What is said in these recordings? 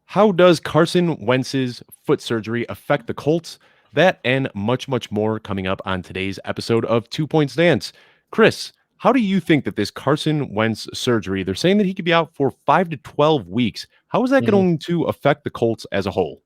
How does Carson Wentz's foot surgery affect the Colts? That and much, much more coming up on today's episode of 2 Point Stance. Chris, how do you think that this Carson Wentz surgery, they're saying that he could be out for 5 to 12 weeks. How is that Mhm. going to affect the Colts as a whole?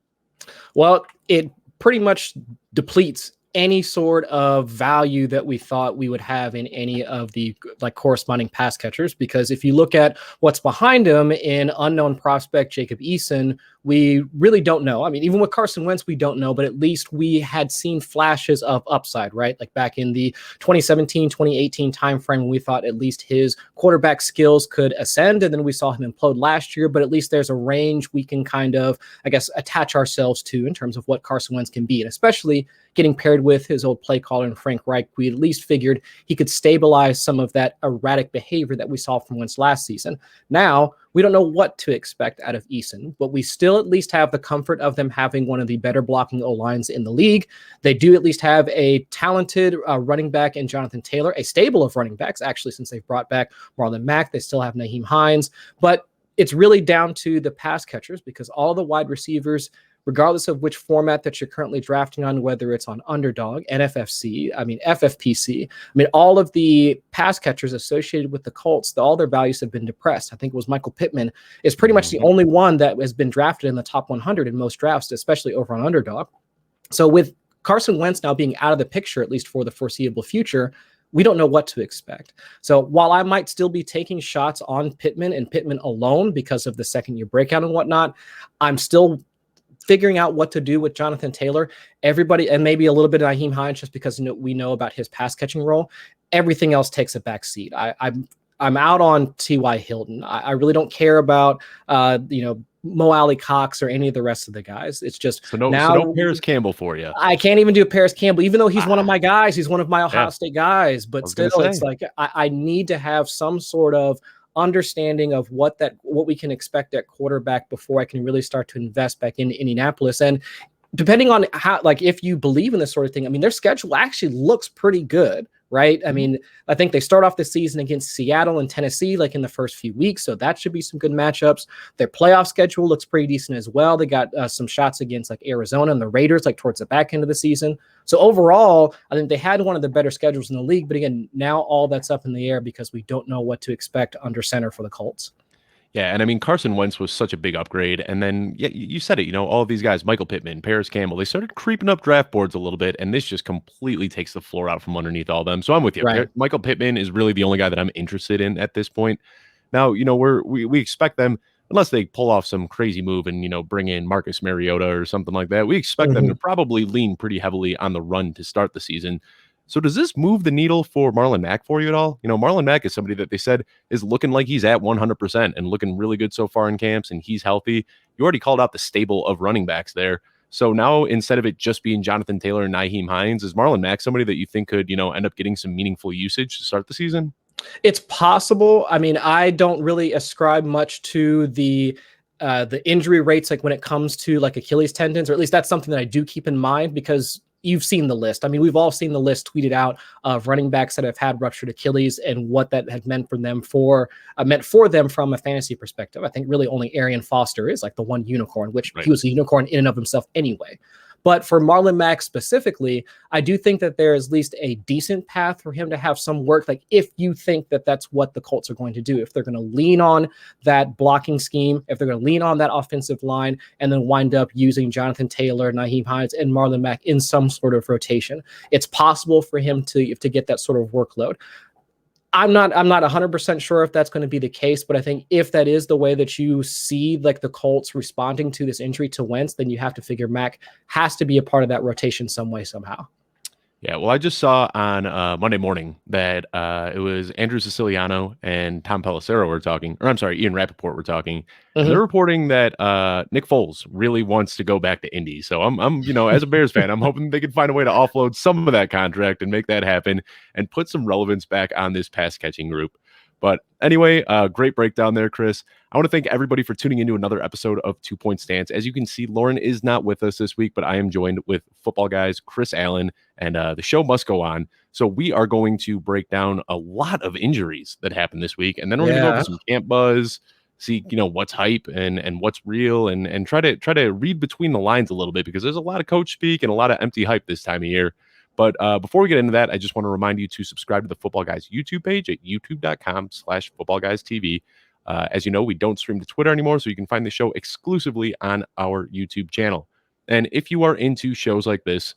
Well, it pretty much depletes any sort of value that we thought we would have in any of the corresponding pass catchers. Because if you look at what's behind him in unknown prospect Jacob Eason, we really don't know. I mean, even with Carson Wentz, we don't know, but at least we had seen flashes of upside, right? Like back in the 2017, 2018 timeframe, we thought at least his quarterback skills could ascend, and then we saw him implode last year, but at least there's a range we can kind of, I guess, attach ourselves to in terms of what Carson Wentz can be, and especially getting paired with his old play caller and Frank Reich, we at least figured he could stabilize some of that erratic behavior that we saw from Wentz last season. Now, we don't know what to expect out of Eason, but we still at least have the comfort of them having one of the better blocking O-lines in the league. They do at least have a talented running back in Jonathan Taylor, a stable of running backs, actually, since they've brought back Marlon Mack. They still have Nyheim Hines, but it's really down to the pass catchers because all the wide receivers, regardless of which format that you're currently drafting on, whether it's on Underdog, FFPC, all of the pass catchers associated with the Colts, all their values have been depressed. I think it was Michael Pittman is pretty much the only one that has been drafted in the top 100 in most drafts, especially over on Underdog. So with Carson Wentz now being out of the picture, at least for the foreseeable future, we don't know what to expect. So while I might still be taking shots on Pittman and Pittman alone because of the second-year breakout and whatnot, I'm still figuring out what to do with Jonathan Taylor. Everybody, and maybe a little bit of Nyheim Hines, just because we know about his pass catching role. Everything else takes a back seat. I'm out on T.Y. Hilton. I really don't care about Mo Alley Cox or any of the rest of the guys. It's just so no Paris Campbell for you. I can't even do Paris Campbell, even though he's one of my guys. He's one of my Ohio State guys. But still, it's like I need to have some sort of understanding of what we can expect at quarterback before I can really start to invest back in Indianapolis. And depending on how, if you believe in this sort of thing, their schedule actually looks pretty good, right? I think they start off the season against Seattle and Tennessee, in the first few weeks. So that should be some good matchups. Their playoff schedule looks pretty decent as well. They got some shots against Arizona and the Raiders, towards the back end of the season. So overall, I think they had one of the better schedules in the league. But again, now all that's up in the air because we don't know what to expect under center for the Colts. Yeah, and Carson Wentz was such a big upgrade. And then, you said it, all of these guys, Michael Pittman, Paris Campbell, they started creeping up draft boards a little bit, and this just completely takes the floor out from underneath all of them. So I'm with you. Right. Michael Pittman is really the only guy that I'm interested in at this point. Now, we expect them, unless they pull off some crazy move and, bring in Marcus Mariota or something like that, we expect them to probably lean pretty heavily on the run to start the season. So does this move the needle for Marlon Mack for you at all? Marlon Mack is somebody that they said is looking like he's at 100% and looking really good so far in camps, and he's healthy. You already called out the stable of running backs there. So now, instead of it just being Jonathan Taylor and Nyheim Hines, is Marlon Mack somebody that you think could, end up getting some meaningful usage to start the season? It's possible. I don't really ascribe much to the injury rates, when it comes to Achilles tendons, or at least that's something that I do keep in mind because you've seen the list. We've all seen the list tweeted out of running backs that have had ruptured Achilles and what that had meant for them from a fantasy perspective. I think really only Arian Foster is the one unicorn, which he was a unicorn in and of himself anyway. But for Marlon Mack specifically, I do think that there is at least a decent path for him to have some work. If you think that that's what the Colts are going to do, if they're going to lean on that blocking scheme, if they're going to lean on that offensive line, and then wind up using Jonathan Taylor, Nyheim Hines, and Marlon Mack in some sort of rotation, it's possible for him to get that sort of workload. I'm not 100% sure if that's going to be the case, but I think if that is the way that you see the Colts responding to this injury to Wentz, then you have to figure Mack has to be a part of that rotation some way, somehow. Yeah, well, I just saw on Monday morning that it was Andrew Siciliano and Tom Pelissero were talking, or I'm sorry, Ian Rappaport were talking, and they're reporting that Nick Foles really wants to go back to Indy. So I'm as a Bears fan, I'm hoping they can find a way to offload some of that contract and make that happen and put some relevance back on this pass catching group. But anyway, great breakdown there, Chris. I want to thank everybody for tuning into another episode of 2 Point Stance. As you can see, Lauren is not with us this week, but I am joined with Footballguys Chris Allen, and the show must go on. So we are going to break down a lot of injuries that happened this week, and then we're going to go over some camp buzz, see, what's hype and what's real, and try to read between the lines a little bit, because there's a lot of coach speak and a lot of empty hype this time of year. But before we get into that, I just want to remind you to subscribe to the Football Guys YouTube page at youtube.com/footballguystv. As you know, we don't stream to Twitter anymore, so you can find the show exclusively on our YouTube channel. And if you are into shows like this,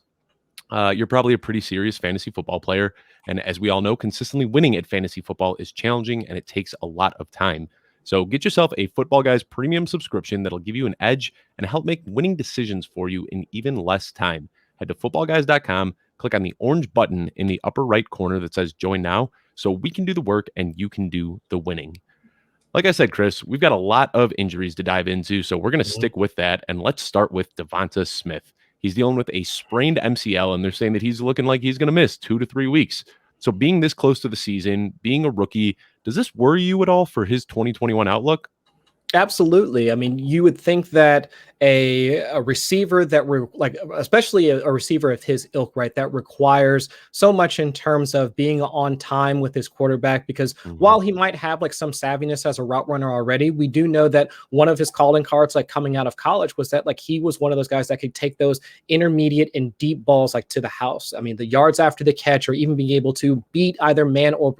you're probably a pretty serious fantasy football player. And as we all know, consistently winning at fantasy football is challenging and it takes a lot of time. So get yourself a Football Guys premium subscription that'll give you an edge and help make winning decisions for you in even less time. Head to footballguys.com, click on the orange button in the upper right corner that says join now, so we can do the work and you can do the winning. Like I said, Chris, we've got a lot of injuries to dive into, so we're going to stick with that. And let's start with DeVonta Smith. He's dealing with a sprained MCL, and they're saying that he's looking like he's going to miss 2 to 3 weeks. So being this close to the season, being a rookie, does this worry you at all for his 2021 outlook? Absolutely. I mean, you would think that a receiver that especially a receiver of his ilk, right, that requires so much in terms of being on time with his quarterback, because while he might have like some savviness as a route runner already, we do know that one of his calling cards, like coming out of college, was that like he was one of those guys that could take those intermediate and deep balls like to the house. I mean, the yards after the catch, or even being able to beat either man or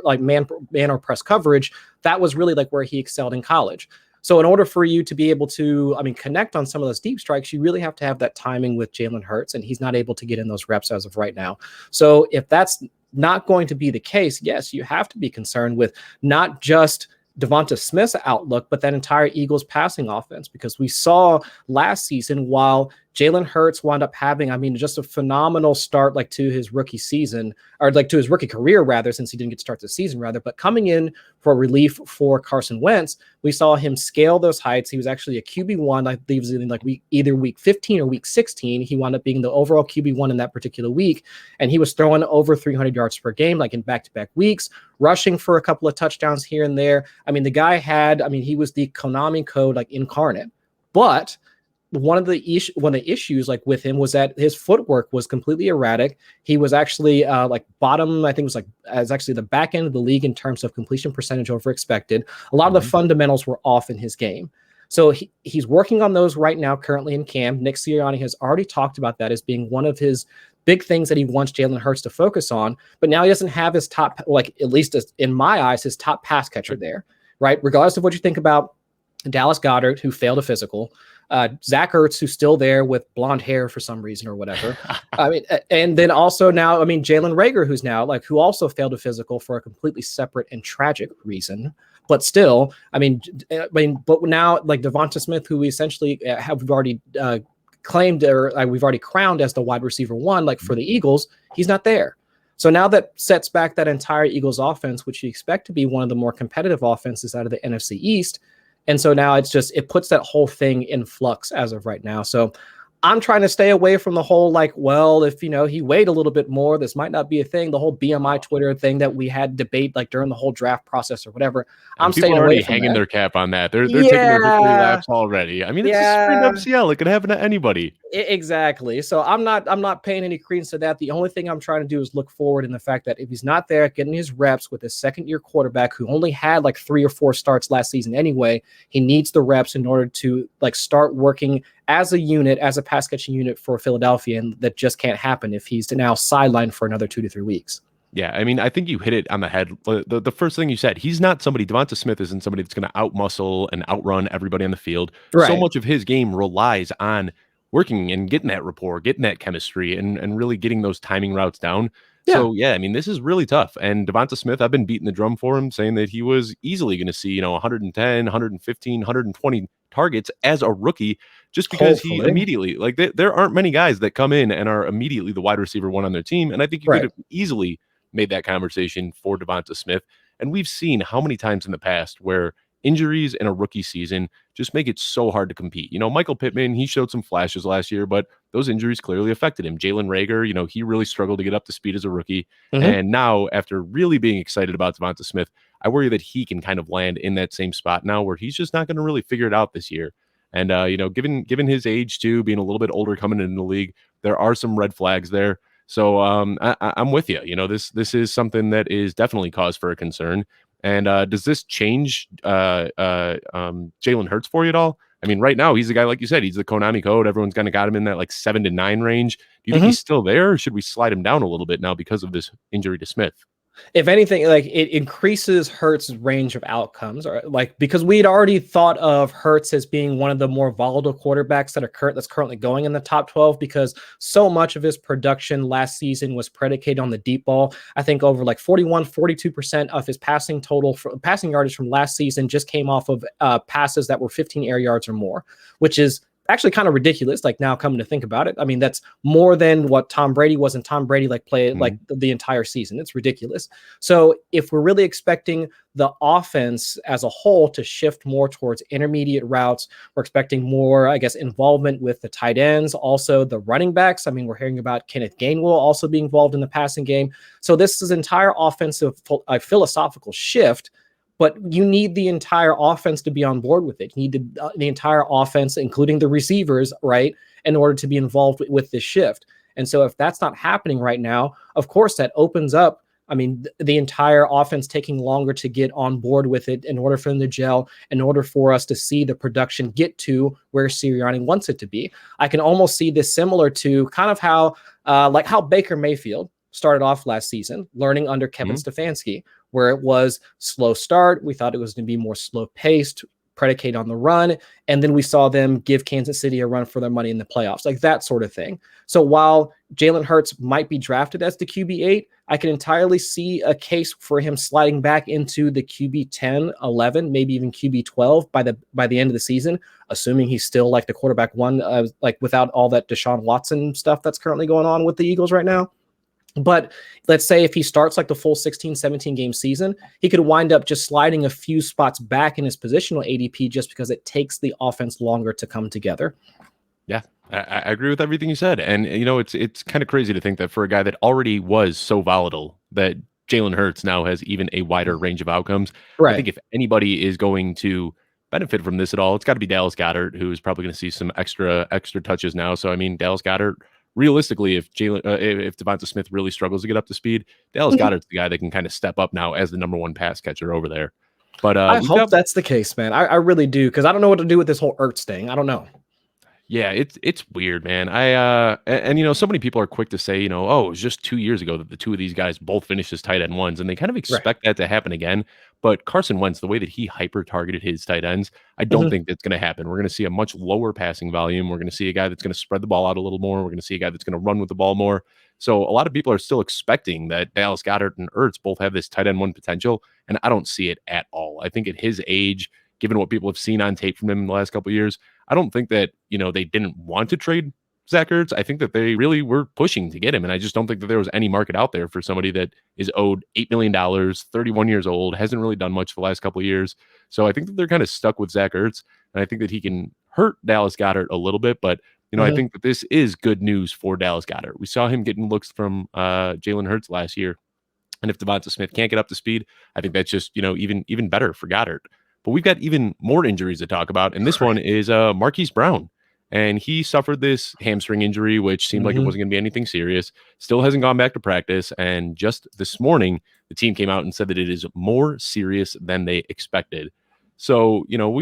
press coverage, that was really like where he excelled in college. So in order for you to be able to, connect on some of those deep strikes, you really have to have that timing with Jalen Hurts, and he's not able to get in those reps as of right now. So if that's not going to be the case, yes, you have to be concerned with not just DeVonta Smith's outlook, but that entire Eagles passing offense, because we saw last season, while Jalen Hurts wound up having, just a phenomenal start like to his rookie season, or like to his rookie career rather, since he didn't get to start the season rather, but coming in for relief for Carson Wentz, we saw him scale those heights. He was actually a QB1, I believe, in either week 15 or week 16. He wound up being the overall QB1 in that particular week, and he was throwing over 300 yards per game, like in back-to-back weeks, rushing for a couple of touchdowns here and there. The guy had, he was the Konami code like incarnate, but one of the issues like with him was that his footwork was completely erratic. He was actually bottom, I think it was as actually the back end of the league in terms of completion percentage over expected. A lot of the fundamentals were off in his game. So he's working on those right now currently in camp. Nick Sirianni has already talked about that as being one of his big things that he wants Jalen Hurts to focus on. But now he doesn't have his top, at least in my eyes, his top pass catcher there, right? Regardless of what you think about Dallas Goedert, who failed a physical, Zach Ertz, who's still there with blonde hair for some reason or whatever. And then also now, Jalen Reagor, who's now who also failed a physical for a completely separate and tragic reason. But still, but now DeVonta Smith, who we essentially we've already claimed, or we've already crowned as the wide receiver one, for the Eagles, he's not there. So now that sets back that entire Eagles offense, which you expect to be one of the more competitive offenses out of the NFC East. And so now it puts that whole thing in flux as of right now. So I'm trying to stay away from the whole if he weighed a little bit more, this might not be a thing. The whole BMI Twitter thing that we had debate during the whole draft process or whatever. I'm staying away already from hanging that. Their cap on that. They're taking their victory laps already. It's a sprained MCL. It could happen to anybody. Exactly. So I'm not paying any credence to that. The only thing I'm trying to do is look forward in the fact that if he's not there getting his reps with his second-year quarterback who only had 3 or 4 starts last season anyway, he needs the reps in order to start working as a unit, as a pass catching unit for Philadelphia, and that just can't happen if he's now sidelined for another 2 to 3 weeks. Yeah, I think you hit it on the head. The first thing you said, he's not somebody, DeVonta Smith isn't somebody that's going to outmuscle and outrun everybody on the field. Right. So much of his game relies on working and getting that rapport, getting that chemistry, and really getting those timing routes down. Yeah. So, this is really tough. And DeVonta Smith, I've been beating the drum for him, saying that he was easily going to see, 110, 115, 120 targets as a rookie, just because he immediately, there aren't many guys that come in and are immediately the wide receiver one on their team. And I think you could have easily made that conversation for DeVonta Smith. And we've seen how many times in the past where injuries in a rookie season just make it so hard to compete. Michael Pittman, he showed some flashes last year, but those injuries clearly affected him. Jalen Reagor, he really struggled to get up to speed as a rookie. And now, after really being excited about DeVonta Smith, I worry that he can kind of land in that same spot now where he's just not going to really figure it out this year. And, given his age too, being a little bit older coming into the league, there are some red flags there. So I'm with you. This is something that is definitely cause for a concern. And does this change Jalen Hurts for you at all? I mean, right now he's the guy, like you said, he's the Konami code. Everyone's kind of got him in that like 7 to 9 range. Do you think he's still there, or should we slide him down a little bit now because of this injury to Smith? If anything, like it increases Hurts' range of outcomes, or like because we'd already thought of Hurts as being one of the more volatile quarterbacks that's currently going in the top 12, because so much of his production last season was predicated on the deep ball. I think over like 42% of his passing yardage from last season just came off of passes that were 15 air yards or more, which is actually kind of ridiculous. Like now coming to think about it, I mean, that's more than what Tom Brady was, and Tom Brady like played like the entire season. It's ridiculous. So if we're really expecting the offense as a whole to shift more towards intermediate routes, we're expecting more, I guess, involvement with the tight ends, also the running backs. I mean, we're hearing about Kenneth Gainwell also being involved in the passing game. So this is entire offensive philosophical shift. But you need the entire offense to be on board with it. You need the entire offense, including the receivers, right, in order to be involved with this shift. And so if that's not happening right now, of course, that opens up, I mean, the entire offense taking longer to get on board with it in order for them to gel, in order for us to see the production get to where Sirianni wants it to be. I can almost see this similar to kind of how Baker Mayfield started off last season, learning under Kevin Stefanski, where it was slow start. We thought it was going to be more slow paced, predicate on the run. And then we saw them give Kansas City a run for their money in the playoffs, like that sort of thing. So while Jalen Hurts might be drafted as the QB8, I can entirely see a case for him sliding back into the QB 10, 11, maybe even QB 12 by the end of the season, assuming he's still like the quarterback one, like without all that Deshaun Watson stuff that's currently going on with the Eagles right now. But let's say if he starts like the full 16, 17 game season, he could wind up just sliding a few spots back in his positional ADP just because it takes the offense longer to come together. Yeah, I agree with everything you said. And, you know, it's kind of crazy to think that for a guy that already was so volatile, that Jalen Hurts now has even a wider range of outcomes. Right. I think if anybody is going to benefit from this at all, it's got to be Dallas Goedert, who is probably going to see some extra touches now. So, I mean, Dallas Goedert, realistically, if DeVonta Smith really struggles to get up to speed, Dallas Goedert's the guy that can kind of step up now as the number one pass catcher over there. But I hope that's the case, man. I really do, because I don't know what to do with this whole Ertz thing. I don't know. Yeah, it's weird, man. And you know, so many people are quick to say, you know, oh, it was just 2 years ago that the two of these guys both finished as tight end ones, and they kind of expect that to happen again. But Carson Wentz, the way that he hyper targeted his tight ends, I don't think that's going to happen. We're going to see a much lower passing volume. We're going to see a guy that's going to spread the ball out a little more. We're going to see a guy that's going to run with the ball more. So a lot of people are still expecting that Dallas Goedert and Ertz both have this tight end one potential, and I don't see it at all. I think at his age, given what people have seen on tape from him in the last couple of years, I don't think that, you know, they didn't want to trade Zach Ertz. I think that they really were pushing to get him, and I just don't think that there was any market out there for somebody that is owed $8 million, 31 years old, hasn't really done much the last couple of years. So I think that they're kind of stuck with Zach Ertz, and I think that he can hurt Dallas Goedert a little bit, but you know, I think that this is good news for Dallas Goedert. We saw him getting looks from Jalen Hurts last year, and if DeVonta Smith can't get up to speed, I think that's just, you know, even better for Goedert. But we've got even more injuries to talk about, and this one is Marquise Brown. And he suffered this hamstring injury, which seemed like it wasn't going to be anything serious. Still hasn't gone back to practice. And just this morning, the team came out and said that it is more serious than they expected. So, you know,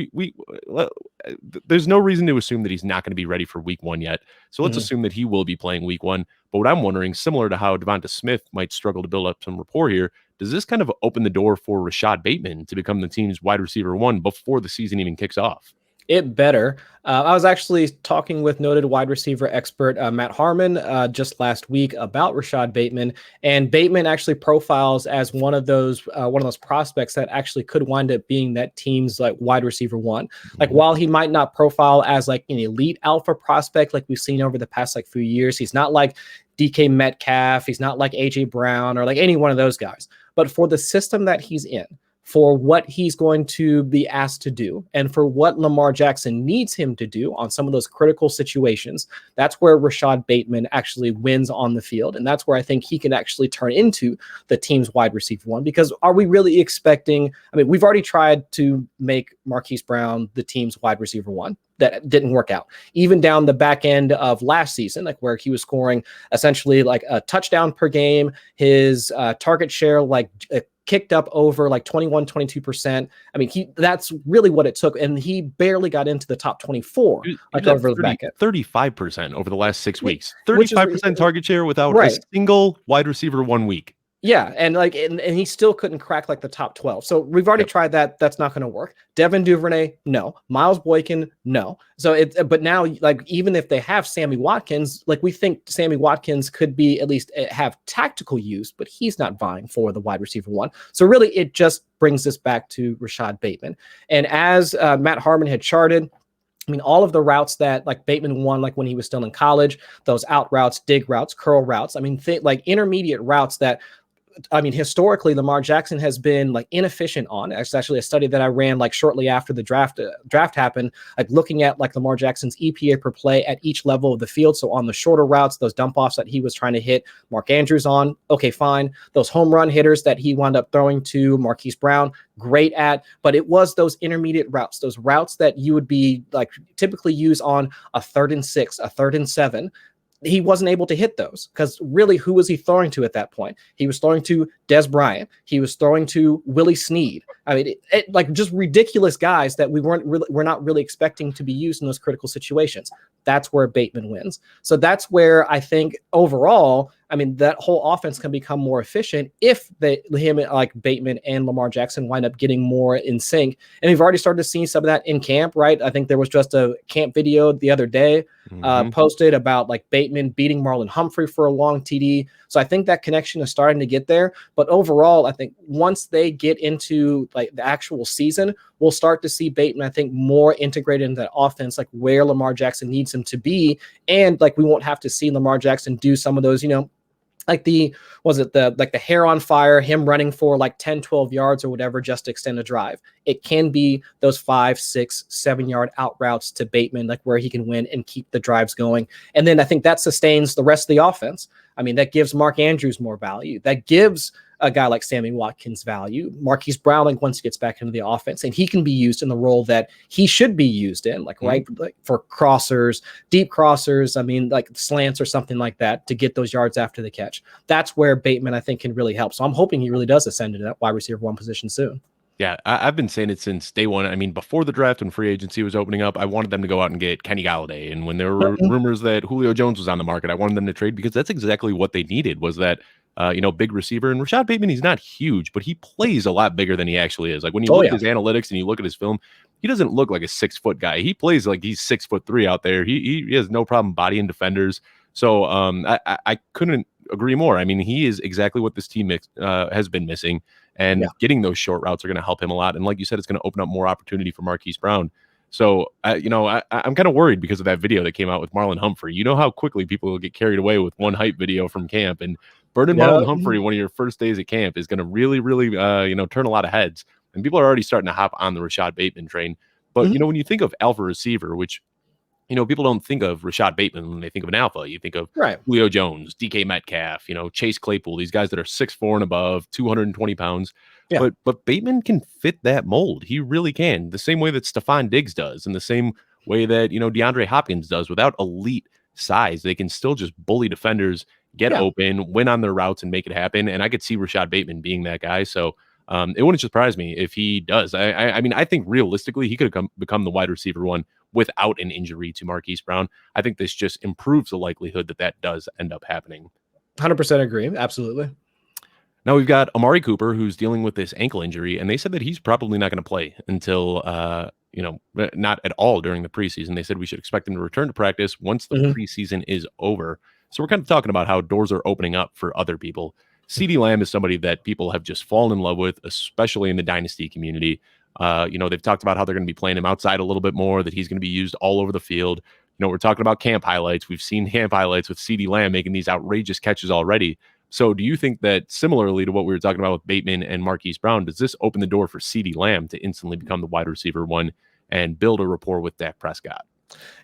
there's no reason to assume that he's not going to be ready for week one yet. So let's assume that he will be playing week one. But what I'm wondering, similar to how DeVonta Smith might struggle to build up some rapport here, does this kind of open the door for Rashad Bateman to become the team's wide receiver one before the season even kicks off? It better. I was actually talking with noted wide receiver expert Matt Harmon just last week about Rashad Bateman, and Bateman actually profiles as one of those prospects that actually could wind up being that team's like wide receiver one. Like while he might not profile as like an elite alpha prospect like we've seen over the past like few years, he's not like DK Metcalf, he's not like AJ Brown or like any one of those guys. But for the system that he's in, for what he's going to be asked to do, and for what Lamar Jackson needs him to do on some of those critical situations, that's where Rashad Bateman actually wins on the field. And that's where I think he can actually turn into the team's wide receiver one. Because are we really expecting, I mean, we've already tried to make Marquise Brown the team's wide receiver one. That didn't work out. Even down the back end of last season, like where he was scoring essentially like a touchdown per game, his target share like kicked up over like 21, 22%. I mean, that's really what it took. And he barely got into the top 24, like over the back end. 35% over the last 6 weeks. 35% target share without a single wide receiver 1 week. Yeah, and he still couldn't crack like the top 12. So we've already tried that. That's not going to work. Devin Duvernay, no. Miles Boykin, no. So but now, like, even if they have Sammy Watkins, like, we think Sammy Watkins could be at least have tactical use, but he's not vying for the wide receiver 1. So really, it just brings us back to Rashad Bateman. And as Matt Harmon had charted, I mean, all of the routes that like Bateman won, like when he was still in college, those out routes, dig routes, curl routes. I mean, like intermediate routes that, I mean, historically, Lamar Jackson has been like inefficient on. It's actually a study that I ran like shortly after the draft happened, like looking at like Lamar Jackson's EPA per play at each level of the field. So on the shorter routes, those dump offs that he was trying to hit Mark Andrews on, okay, fine. Those home run hitters that he wound up throwing to Marquise Brown, great at. But it was those intermediate routes, those routes that you would be like typically use on a 3rd and 6, a 3rd and 7. He wasn't able to hit those because really, who was he throwing to at that point? He was throwing to Des Bryant. He was throwing to Willie Snead. I mean, like just ridiculous guys that we're not really expecting to be used in those critical situations. That's where Bateman wins. So that's where I think overall, I mean, that whole offense can become more efficient if him like Bateman and Lamar Jackson wind up getting more in sync. And we've already started to see some of that in camp, right? I think there was just a camp video the other day posted about like Bateman beating Marlon Humphrey for a long TD. So I think that connection is starting to get there. But overall, I think once they get into like the actual season, we'll start to see Bateman, I think, more integrated into that offense, like where Lamar Jackson needs him to be. And like, we won't have to see Lamar Jackson do some of those, you know, like the hair on fire, him running for like 10, 12 yards or whatever, just to extend a drive. It can be those 5, 6, 7 yard out routes to Bateman, like where he can win and keep the drives going. And then I think that sustains the rest of the offense. I mean, that gives Mark Andrews more value. That gives a guy like Sammy Watkins value. Marquise Brown, like once he gets back into the offense, and he can be used in the role that he should be used in, like right, like for crossers, deep crossers. I mean, like slants or something like that to get those yards after the catch. That's where Bateman, I think, can really help. So I'm hoping he really does ascend into that wide receiver 1 position soon. Yeah, I've been saying it since day one. I mean, before the draft, when free agency was opening up, I wanted them to go out and get Kenny Galladay. And when there were rumors that Julio Jones was on the market, I wanted them to trade because that's exactly what they needed, was that big receiver. And Rashad Bateman, he's not huge, but he plays a lot bigger than he actually is. Like when you look at his analytics and you look at his film, he doesn't look like a 6-foot guy. He plays like he's 6'3" out there. He has no problem bodying defenders. So I couldn't agree more. I mean, he is exactly what this team has been missing. And getting those short routes are going to help him a lot. And like you said, it's going to open up more opportunity for Marquise Brown. So, I'm kind of worried because of that video that came out with Marlon Humphrey. You know how quickly people will get carried away with one hype video from camp, and burning Marlon Humphrey one of your first days at camp is going to really, really, turn a lot of heads. And people are already starting to hop on the Rashad Bateman train. But, when you think of alpha receiver, which, people don't think of Rashad Bateman when they think of an alpha. You think of Julio Jones, DK Metcalf, Chase Claypool, these guys that are 6'4" and above, 220 pounds. Yeah. But Bateman can fit that mold. He really can. The same way that Stephon Diggs does, and the same way that, DeAndre Hopkins does. Without elite size, they can still just bully defenders, get open, win on their routes, and make it happen. And I could see Rashad Bateman being that guy. So it wouldn't surprise me if he does. I mean, I think realistically, he could have become the wide receiver 1 without an injury to Marquise Brown. I think this just improves the likelihood that does end up happening. 100% agree. Absolutely. Now we've got Amari Cooper, who's dealing with this ankle injury, and they said that he's probably not going to play until, not at all during the preseason. They said we should expect him to return to practice once the preseason is over. So we're kind of talking about how doors are opening up for other people. CeeDee Lamb is somebody that people have just fallen in love with, especially in the dynasty community. They've talked about how they're going to be playing him outside a little bit more, that he's going to be used all over the field. We're talking about camp highlights. We've seen camp highlights with CeeDee Lamb making these outrageous catches already. So do you think that similarly to what we were talking about with Bateman and Marquise Brown, does this open the door for CeeDee Lamb to instantly become the wide receiver 1 and build a rapport with Dak Prescott?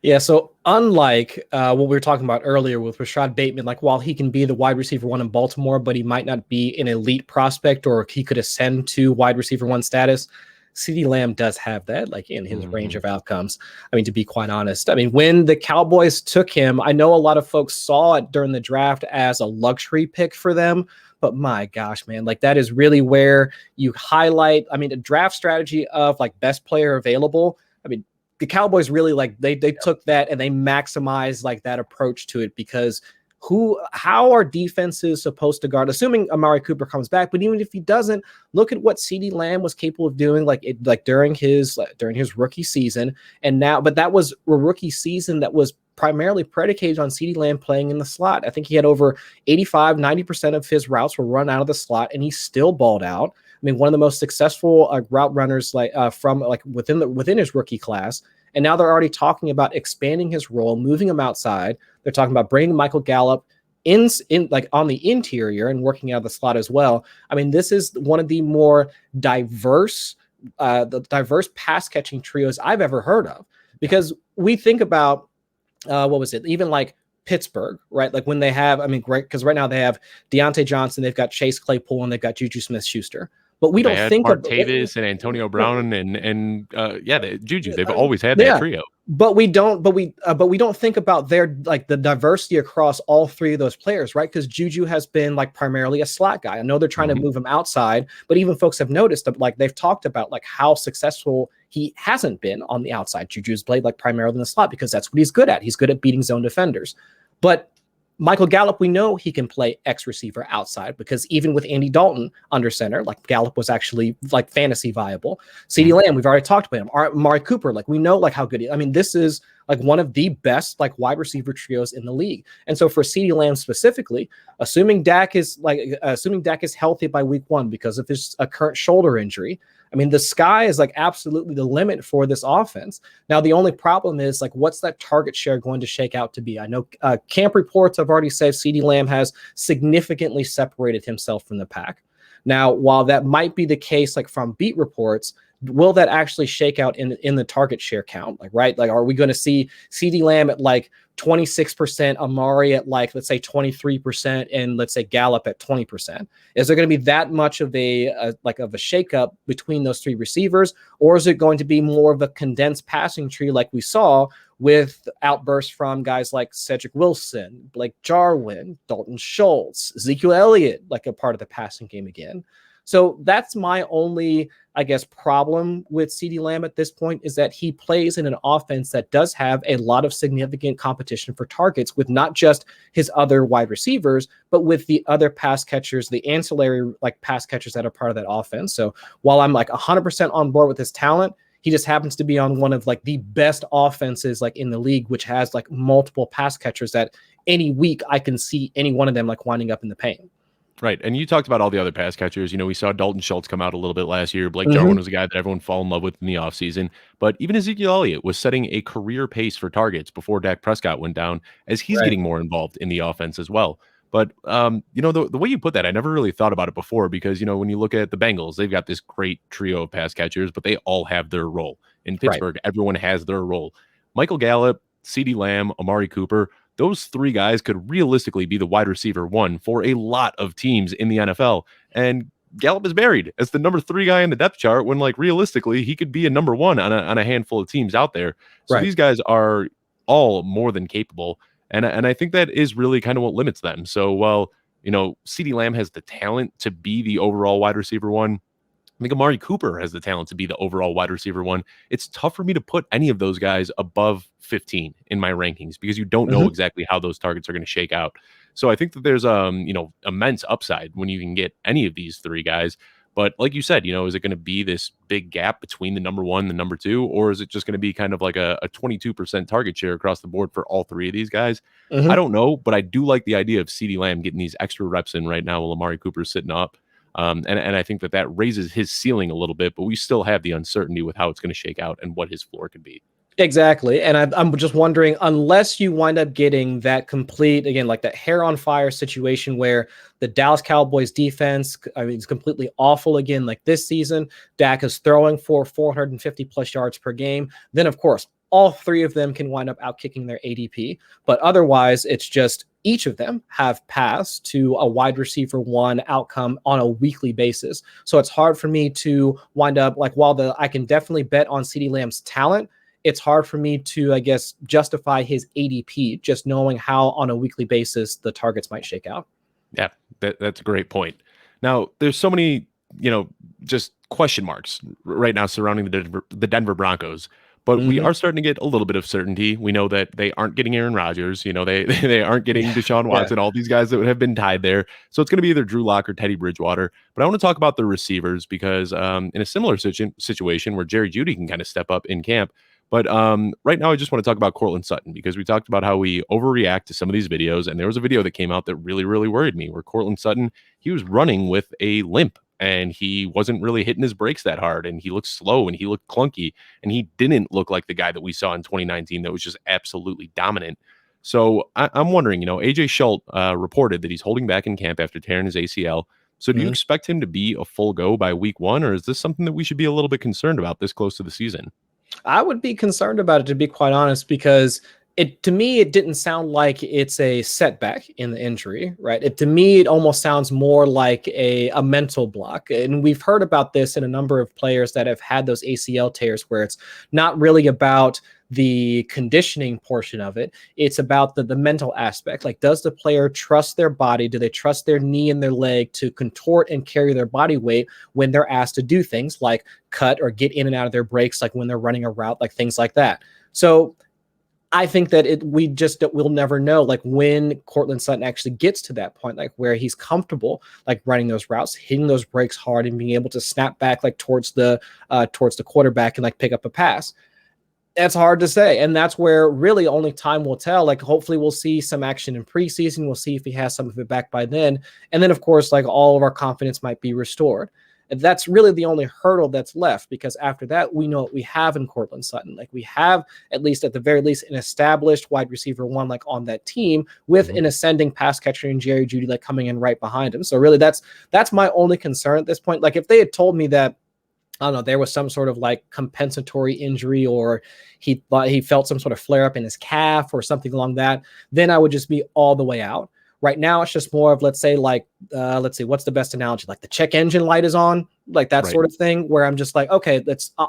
Yeah, so unlike what we were talking about earlier with Rashad Bateman, like while he can be the wide receiver 1 in Baltimore, but he might not be an elite prospect, or he could ascend to wide receiver 1 status, CeeDee Lamb does have that, like in his range of outcomes. I mean, to be quite honest, I mean, when the Cowboys took him, I know a lot of folks saw it during the draft as a luxury pick for them, but my gosh, man, like that is really where you highlight, I mean, the draft strategy of like best player available. I mean, the Cowboys really like they took that and they maximized like that approach to it, because how are defenses supposed to guard, assuming Amari Cooper comes back, but even if he doesn't, look at what CeeDee Lamb was capable of doing during his rookie season. And now, but that was a rookie season that was primarily predicated on CeeDee Lamb playing in the slot. I think he had over 90% of his routes were run out of the slot, and he still balled out. I mean, one of the most successful route runners from within his rookie class. And now they're already talking about expanding his role, moving him outside. They're talking about bringing Michael Gallup in like on the interior and working out of the slot as well. I mean, this is one of the more diverse pass catching trios I've ever heard of, because we think about even like Pittsburgh, right? Like when they have, I mean, great, because right now they have Deontay Johnson, they've got Chase Claypool, and they've got Juju Smith-Schuster. But we don't think of Tavis and Antonio Brown and Juju. They've always had that trio. But we don't think about their like the diversity across all three of those players, right? Because Juju has been like primarily a slot guy. I know they're trying to move him outside, but even folks have noticed that like they've talked about like how successful he hasn't been on the outside. Juju's played like primarily in the slot because that's what he's good at. He's good at beating zone defenders. But Michael Gallup, we know he can play X receiver outside, because even with Andy Dalton under center, like Gallup was actually like fantasy viable. CeeDee Lamb, we've already talked about him. Amari Cooper, like we know like how good he is. I mean, this is like one of the best like wide receiver trios in the league. And so for CeeDee Lamb specifically, assuming Dak is healthy by week 1 because of his current shoulder injury, I mean, the sky is like absolutely the limit for this offense. Now, the only problem is like, what's that target share going to shake out to be? I know camp reports have already said CeeDee Lamb has significantly separated himself from the pack. Now, while that might be the case, like from beat reports, will that actually shake out in the target share count? Like, right? Like, are we going to see CeeDee Lamb at like 26%, Amari at like, let's say 23%, and let's say Gallup at 20%? Is there going to be that much of a shakeup between those three receivers, or is it going to be more of a condensed passing tree like we saw with outbursts from guys like Cedric Wilson, Blake Jarwin, Dalton Schultz, Ezekiel Elliott, like a part of the passing game again? So that's my only, I guess, problem with CeeDee Lamb at this point, is that he plays in an offense that does have a lot of significant competition for targets with not just his other wide receivers, but with the other pass catchers, the ancillary like pass catchers that are part of that offense. So while I'm like 100% on board with his talent, he just happens to be on one of like the best offenses like in the league, which has like multiple pass catchers that any week I can see any one of them like winding up in the paint. Right. And you talked about all the other pass catchers. You know, we saw Dalton Schultz come out a little bit last year. Blake Jarwin was a guy that everyone fell in love with in the offseason. But even Ezekiel Elliott was setting a career pace for targets before Dak Prescott went down, as he's getting more involved in the offense as well. But, you know, the way you put that, I never really thought about it before, because, you know, when you look at the Bengals, they've got this great trio of pass catchers, but they all have their role. In Pittsburgh, everyone has their role. Michael Gallup, CeeDee Lamb, Amari Cooper, those three guys could realistically be the wide receiver 1 for a lot of teams in the NFL. And Gallup is buried as the number 3 guy in the depth chart, when like realistically he could be a number 1 on a handful of teams out there. So these guys are all more than capable. And I think that is really kind of what limits them. So while, you know, CeeDee Lamb has the talent to be the overall wide receiver 1, I think Amari Cooper has the talent to be the overall wide receiver 1. It's tough for me to put any of those guys above 15 in my rankings, because you don't know exactly how those targets are going to shake out. So I think that there's you know, immense upside when you can get any of these 3 guys. But like you said, you know, is it going to be this big gap between the number 1 and the number 2, or is it just going to be kind of like a 22% target share across the board for all 3 of these guys? I don't know, but I do like the idea of CeeDee Lamb getting these extra reps in right now while Amari Cooper's sitting up. And I think that raises his ceiling a little bit, but we still have the uncertainty with how it's going to shake out and what his floor could be. Exactly. And I'm just wondering, unless you wind up getting that complete, again, like that hair on fire situation where the Dallas Cowboys defense, I mean, it's completely awful again, like this season, Dak is throwing for 450 plus yards per game, then of course, all 3 of them can wind up outkicking their ADP. But otherwise, it's just each of them have passed to a wide receiver 1 outcome on a weekly basis. So it's hard for me to wind up like, while I can definitely bet on CeeDee Lamb's talent, it's hard for me to, I guess, justify his ADP, just knowing how on a weekly basis the targets might shake out. Yeah, that's a great point. Now, there's so many, just question marks right now surrounding the Denver Broncos, but we are starting to get a little bit of certainty. We know that they aren't getting Aaron Rodgers, they they aren't getting Deshaun Watson, all these guys that have been tied there. So it's going to be either Drew Lock or Teddy Bridgewater. But I want to talk about the receivers because in a similar situation where Jerry Jeudy can kind of step up in camp. But right now, I just want to talk about Courtland Sutton because we talked about how we overreact to some of these videos. And there was a video that came out that really, really worried me where Courtland Sutton, he was running with a limp and he wasn't really hitting his brakes that hard. And he looked slow and he looked clunky. And he didn't look like the guy that we saw in 2019 that was just absolutely dominant. So I'm wondering, AJ Schultz reported that he's holding back in camp after tearing his ACL. So do you expect him to be a full go by week 1? Or is this something that we should be a little bit concerned about this close to the season? I would be concerned about it, to be quite honest, because to me, it didn't sound like it's a setback in the injury, right? To me, it almost sounds more like a mental block. And we've heard about this in a number of players that have had those ACL tears where it's not really about the conditioning portion of it. It's about the mental aspect. Like, does the player trust their body? Do they trust their knee and their leg to contort and carry their body weight when they're asked to do things like cut or get in and out of their breaks, like when they're running a route, like things like that. So I think that we'll never know, like, when Courtland Sutton actually gets to that point, like where he's comfortable, like running those routes, hitting those breaks hard and being able to snap back like towards the quarterback and like pick up a pass. That's hard to say. And that's where really only time will tell. Like, hopefully we'll see some action in preseason. We'll see if he has some of it back by then. And then, of course, like, all of our confidence might be restored. And that's really the only hurdle that's left, because after that, we know what we have in Courtland Sutton. Like, we have, at the very least, an established wide receiver 1, like, on that team with an ascending pass catcher in Jerry Jeudy, like, coming in right behind him. So really that's my only concern at this point. Like, if they had told me that, I don't know, there was some sort of like compensatory injury, or he felt some sort of flare up in his calf or something along that, then I would just be all the way out. Right now, it's just more of, let's say, what's the best analogy? Like the check engine light is on, like that sort of thing, where I'm just like, okay,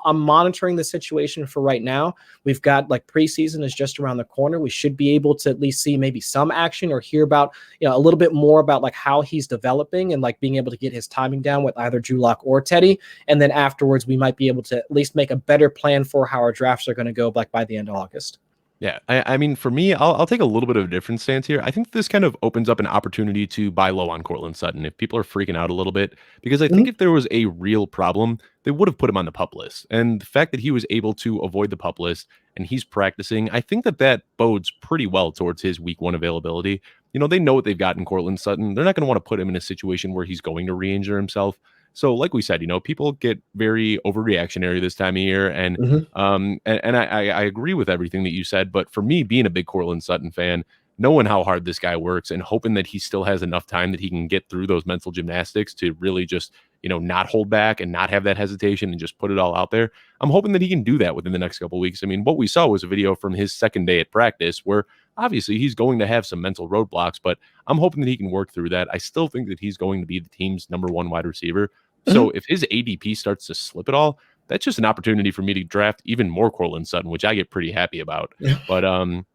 I'm monitoring the situation for right now. We've got, like, preseason is just around the corner. We should be able to at least see maybe some action or hear about, a little bit more about like how he's developing and like being able to get his timing down with either Drew Lock or Teddy. And then afterwards, we might be able to at least make a better plan for how our drafts are going to go, like, by the end of August. Yeah, I mean, for me, I'll take a little bit of a different stance here. I think this kind of opens up an opportunity to buy low on Courtland Sutton if people are freaking out a little bit, because I think if there was a real problem, they would have put him on the PUP list. And the fact that he was able to avoid the PUP list and he's practicing, I think that bodes pretty well towards his week 1 availability. They know what they've got in Courtland Sutton. They're not going to want to put him in a situation where he's going to re-injure himself. So like we said, people get very overreactionary this time of year. And I agree with everything that you said. But for me, being a big Courtland Sutton fan, knowing how hard this guy works and hoping that he still has enough time that he can get through those mental gymnastics to really just, not hold back and not have that hesitation and just put it all out there. I'm hoping that he can do that within the next couple of weeks. I mean, what we saw was a video from his second day at practice where obviously he's going to have some mental roadblocks, but I'm hoping that he can work through that. I still think that he's going to be the team's number 1 wide receiver. So if his ADP starts to slip at all, that's just an opportunity for me to draft even more Courtland Sutton, which I get pretty happy about. But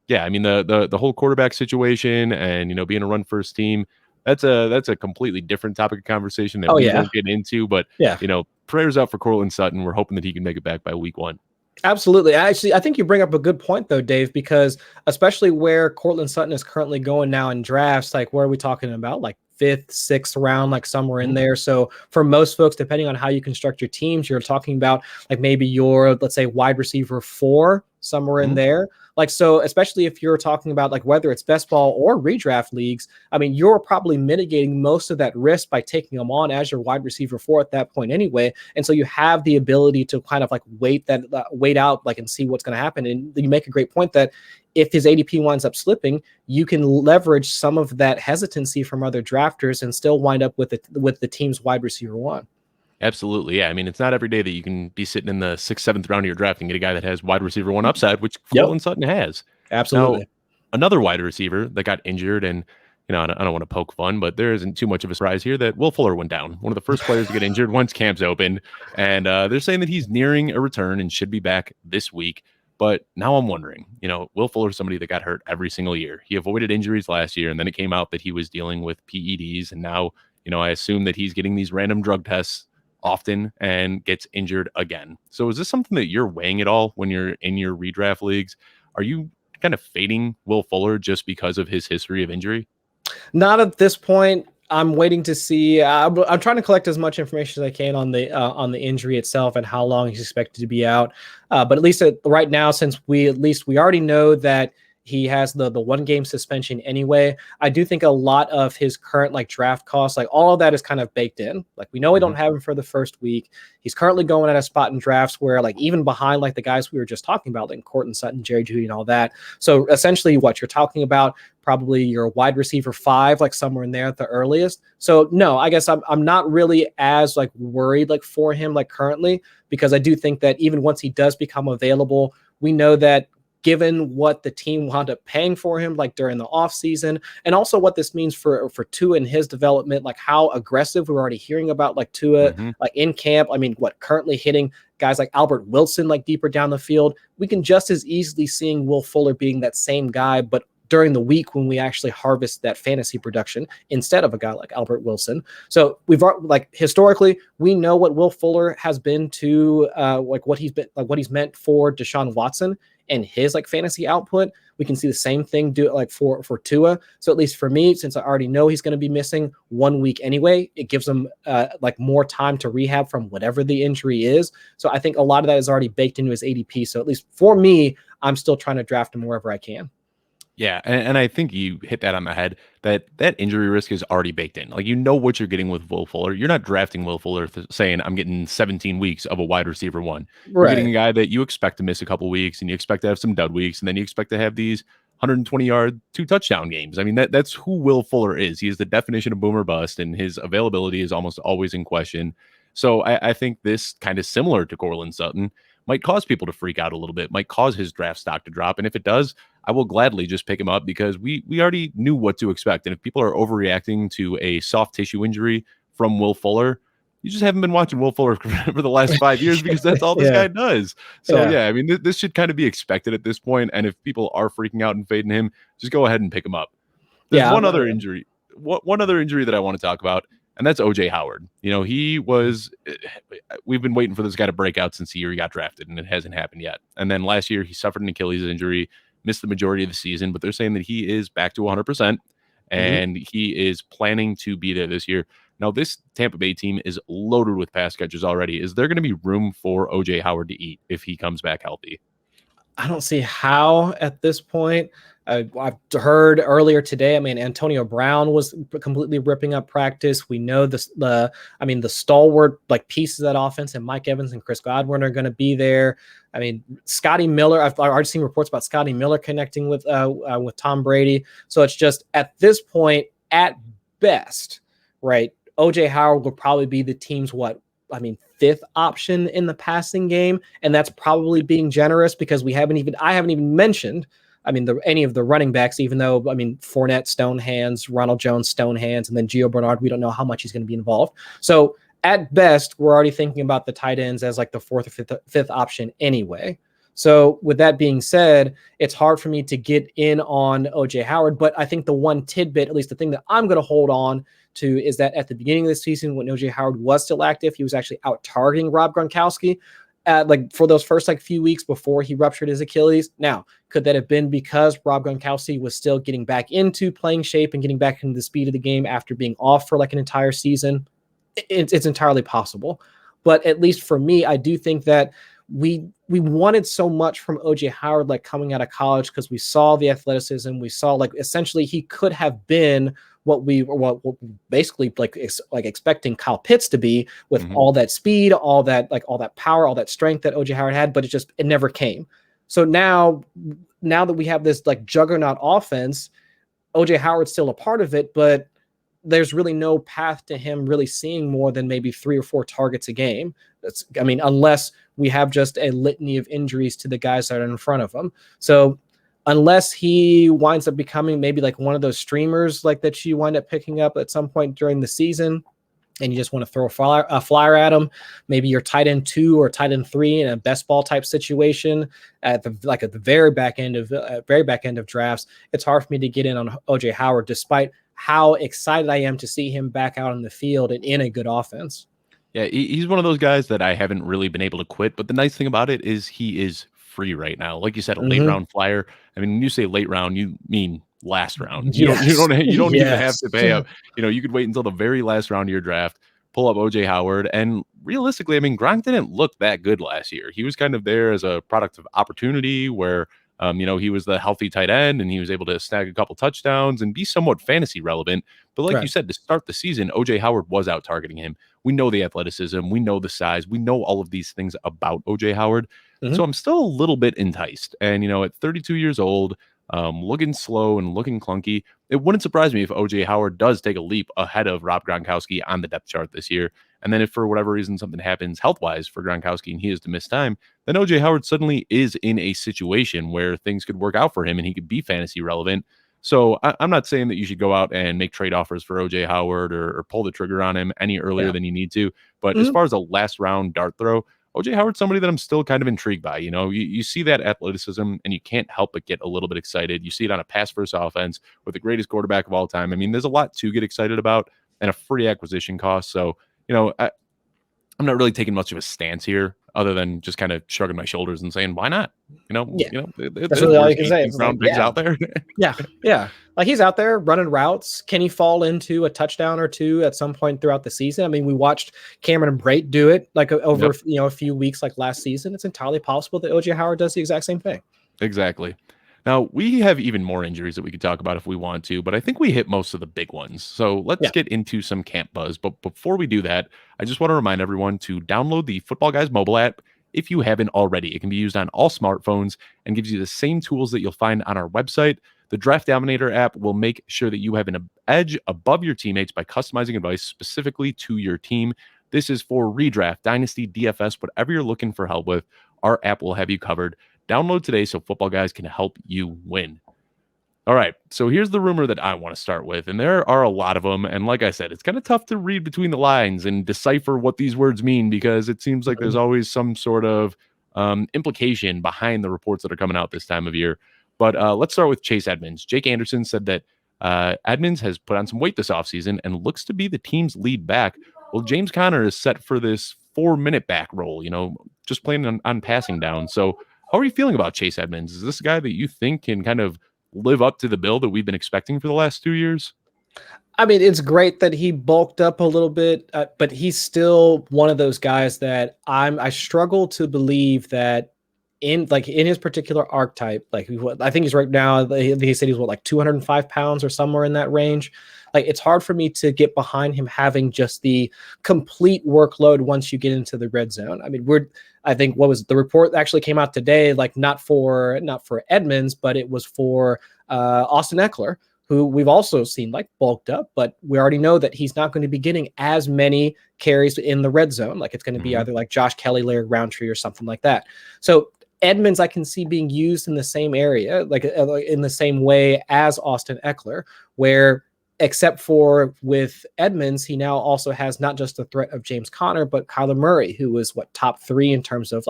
yeah, I mean, the whole quarterback situation and being a run first team, that's a completely different topic of conversation that we won't get into. But prayers out for Courtland Sutton. We're hoping that he can make it back by week 1. Absolutely. Actually, I think you bring up a good point, though, Dave, because especially where Courtland Sutton is currently going now in drafts, like, where are we talking about? Like 5th, 6th round, like somewhere in there. So for most folks, depending on how you construct your teams, you're talking about like maybe your, let's say, wide receiver 4, somewhere in there. Like, so especially if you're talking about like whether it's best ball or redraft leagues, I mean, you're probably mitigating most of that risk by taking them on as your wide receiver 4 at that point anyway. And so you have the ability to kind of like wait out, like, and see what's going to happen. And you make a great point that if his ADP winds up slipping, you can leverage some of that hesitancy from other drafters and still wind up with the team's wide receiver 1. Absolutely. Yeah. I mean, it's not every day that you can be sitting in the 6th, 7th round of your draft and get a guy that has wide receiver 1 upside, which Courtland Sutton has. Absolutely. Now, another wide receiver that got injured, and I don't want to poke fun, but there isn't too much of a surprise here that Will Fuller went down. One of the first players to get injured once camps opened. And they're saying that he's nearing a return and should be back this week. But now I'm wondering, Will Fuller is somebody that got hurt every single year. He avoided injuries last year, and then it came out that he was dealing with PEDs. And now, I assume that he's getting these random drug tests often and gets injured again. So is this something that you're weighing at all when you're in your redraft leagues? Are you kind of fading Will Fuller just because of his history of injury? Not at this point. I'm waiting to see. I'm trying to collect as much information as I can on the injury itself and how long he's expected to be out. But at least right now, since we already know that he has the 1 game suspension anyway, I do think a lot of his current draft costs, all of that is kind of baked in. We know we don't have him for the first week. He's currently going at a spot in drafts where even behind the guys we were just talking about, like Courtland Sutton, Jerry Jeudy, and all that. So essentially what you're talking about, probably your wide receiver 5, somewhere in there at the earliest. So no, I guess I'm not really as worried for him currently, because I do think that even once he does become available, we know that given what the team wound up paying for him during the offseason, and also what this means for Tua and his development, how aggressive we're already hearing about Tua in camp. I mean, currently hitting guys like Albert Wilson deeper down the field. We can just as easily seeing Will Fuller being that same guy, but during the week when we actually harvest that fantasy production instead of a guy like Albert Wilson. So we've historically, we know what Will Fuller has been to what he's meant for Deshaun Watson and his fantasy output. We can see the same thing do for Tua. So at least for me, since I already know he's going to be missing 1 week anyway, it gives him more time to rehab from whatever the injury is. So I think a lot of that is already baked into his ADP. So at least for me, I'm still trying to draft him wherever I can. Yeah, and I think you hit that on the head, that injury risk is already baked in. You know what you're getting with Will Fuller. You're not drafting Will Fuller saying, I'm getting 17 weeks of a wide receiver 1. You're getting a guy that you expect to miss a couple weeks, and you expect to have some dud weeks, and then you expect to have these 120-yard, 2-touchdown games. I mean, that's who Will Fuller is. He is the definition of boom or bust, and his availability is almost always in question. So I think this kind of similar to Courtland Sutton might cause people to freak out a little bit, might cause his draft stock to drop. And if it does, I will gladly just pick him up, because we already knew what to expect. And if people are overreacting to a soft tissue injury from Will Fuller, you just haven't been watching Will Fuller for the last 5 years, because that's all this guy does. So I mean, this should kind of be expected at this point. And if people are freaking out and fading him, just go ahead and pick him up. There's one other injury that I want to talk about, and that's OJ Howard. We've been waiting for this guy to break out since the year he got drafted, and it hasn't happened yet. And then last year he suffered an Achilles injury, missed the majority of the season, but they're saying that he is back to 100%, and he is planning to be there this year. Now, this Tampa Bay team is loaded with pass catchers already. Is there going to be room for OJ Howard to eat if he comes back healthy? I don't see how at this point. I've heard earlier today, I mean, Antonio Brown was completely ripping up practice. We know the stalwart pieces of that offense, and Mike Evans and Chris Godwin are going to be there. I mean, Scotty Miller, I've already seen reports about Scotty Miller connecting with Tom Brady. So it's just at this point, at best, right, OJ Howard will probably be the team's fifth option in the passing game. And that's probably being generous, because I haven't even mentioned, any of the running backs, even though, Fournette, stone hands, Ronald Jones, stone hands, and then Gio Bernard, we don't know how much he's going to be involved. So at best, we're already thinking about the tight ends as the fourth or fifth option anyway. So with that being said, it's hard for me to get in on OJ Howard, but I think the one tidbit, at least the thing that I'm going to hold on to, is that at the beginning of the season, when OJ Howard was still active, he was actually out targeting Rob Gronkowski for those first few weeks before he ruptured his Achilles. Now, could that have been because Rob Gronkowski was still getting back into playing shape and getting back into the speed of the game after being off for an entire season? It's entirely possible. But at least for me, I do think that we wanted so much from OJ Howard coming out of college, because we saw the athleticism. We saw essentially he could have been what we basically expecting Kyle Pitts to be, with all that speed, all that power, all that strength that OJ Howard had, but it never came. So now that we have this juggernaut offense, OJ Howard's still a part of it, but there's really no path to him really seeing more than maybe 3 or 4 targets a game. Unless we have just a litany of injuries to the guys that are in front of him. So unless he winds up becoming maybe one of those streamers that you wind up picking up at some point during the season, and you just want to throw a flyer at them, maybe you're tight end 2 or tight end 3 in a best ball type situation at the very back end of drafts, it's hard for me to get in on OJ Howard, despite how excited I am to see him back out on the field and in a good offense. Yeah, he's one of those guys that I haven't really been able to quit. But the nice thing about it is he is free right now. Like you said, a late round flyer. I mean, when you say late round, you mean last round. You don't even have to pay up. You could wait until the very last round of your draft, pull up OJ Howard, and realistically, I mean, Gronk didn't look that good last year. He was kind of there as a product of opportunity where he was the healthy tight end and he was able to snag a couple touchdowns and be somewhat fantasy relevant. But like you said, to start the season, OJ Howard was out targeting him. We know the athleticism, we know the size, we know all of these things about OJ Howard. So I'm still a little bit enticed. And, at 32 years old, looking slow and looking clunky, it wouldn't surprise me if OJ Howard does take a leap ahead of Rob Gronkowski on the depth chart this year. And then if for whatever reason something happens health-wise for Gronkowski and he is to miss time, then OJ Howard suddenly is in a situation where things could work out for him and he could be fantasy relevant. So I'm not saying that you should go out and make trade offers for OJ Howard or pull the trigger on him any earlier than you need to. But as far as a last round dart throw, OJ Howard's somebody that I'm still kind of intrigued by. You see that athleticism and you can't help but get a little bit excited. You see it on a pass-first offense with the greatest quarterback of all time. I mean, there's a lot to get excited about and a free acquisition cost. So, I'm not really taking much of a stance here other than just kind of shrugging my shoulders and saying, why not? That's really all you can say. It's like, out there. Yeah. Like he's out there running routes. Can he fall into a touchdown or two at some point throughout the season? I mean, we watched Cameron Brate do it over a few weeks like last season. It's entirely possible that OJ Howard does the exact same thing. Exactly. Now, we have even more injuries that we could talk about if we want to, but I think we hit most of the big ones. So let's get into some camp buzz. But before we do that, I just want to remind everyone to download the Footballguys mobile app if you haven't already. It can be used on all smartphones and gives you the same tools that you'll find on our website. The Draft Dominator app will make sure that you have an edge above your teammates by customizing advice specifically to your team. This is for redraft, dynasty, DFS, whatever you're looking for help with, our app will have you covered. Download today so Footballguys can help you win. All right, so here's the rumor that I want to start with, and there are a lot of them, and like I said, it's kind of tough to read between the lines and decipher what these words mean because it seems like there's always some sort of implication behind the reports that are coming out this time of year. But let's start with Chase Edmonds. Jake Anderson said that Edmonds has put on some weight this offseason and looks to be the team's lead back. Well, James Conner is set for this 4-minute back role, just playing on passing down. So how are you feeling about Chase Edmonds? Is this a guy that you think can kind of live up to the bill that we've been expecting for the last 2 years? I mean, it's great that he bulked up a little bit, but he's still one of those guys that I struggle to believe that in his particular archetype, I think he's right now, he said he's 205 pounds or somewhere in that range. It's hard for me to get behind him having just the complete workload once you get into the red zone. I mean, I think what was the report that actually came out today, not for Edmonds, but it was for Austin Eckler, who we've also seen bulked up, but we already know that he's not going to be getting as many carries in the red zone. It's going to be either Josh Kelly, Larry Roundtree, or something like that. So Edmonds, I can see being used in the same area, in the same way as Austin Eckler, where except for with Edmonds, he now also has not just the threat of James Conner, but Kyler Murray, who was top 3 in terms of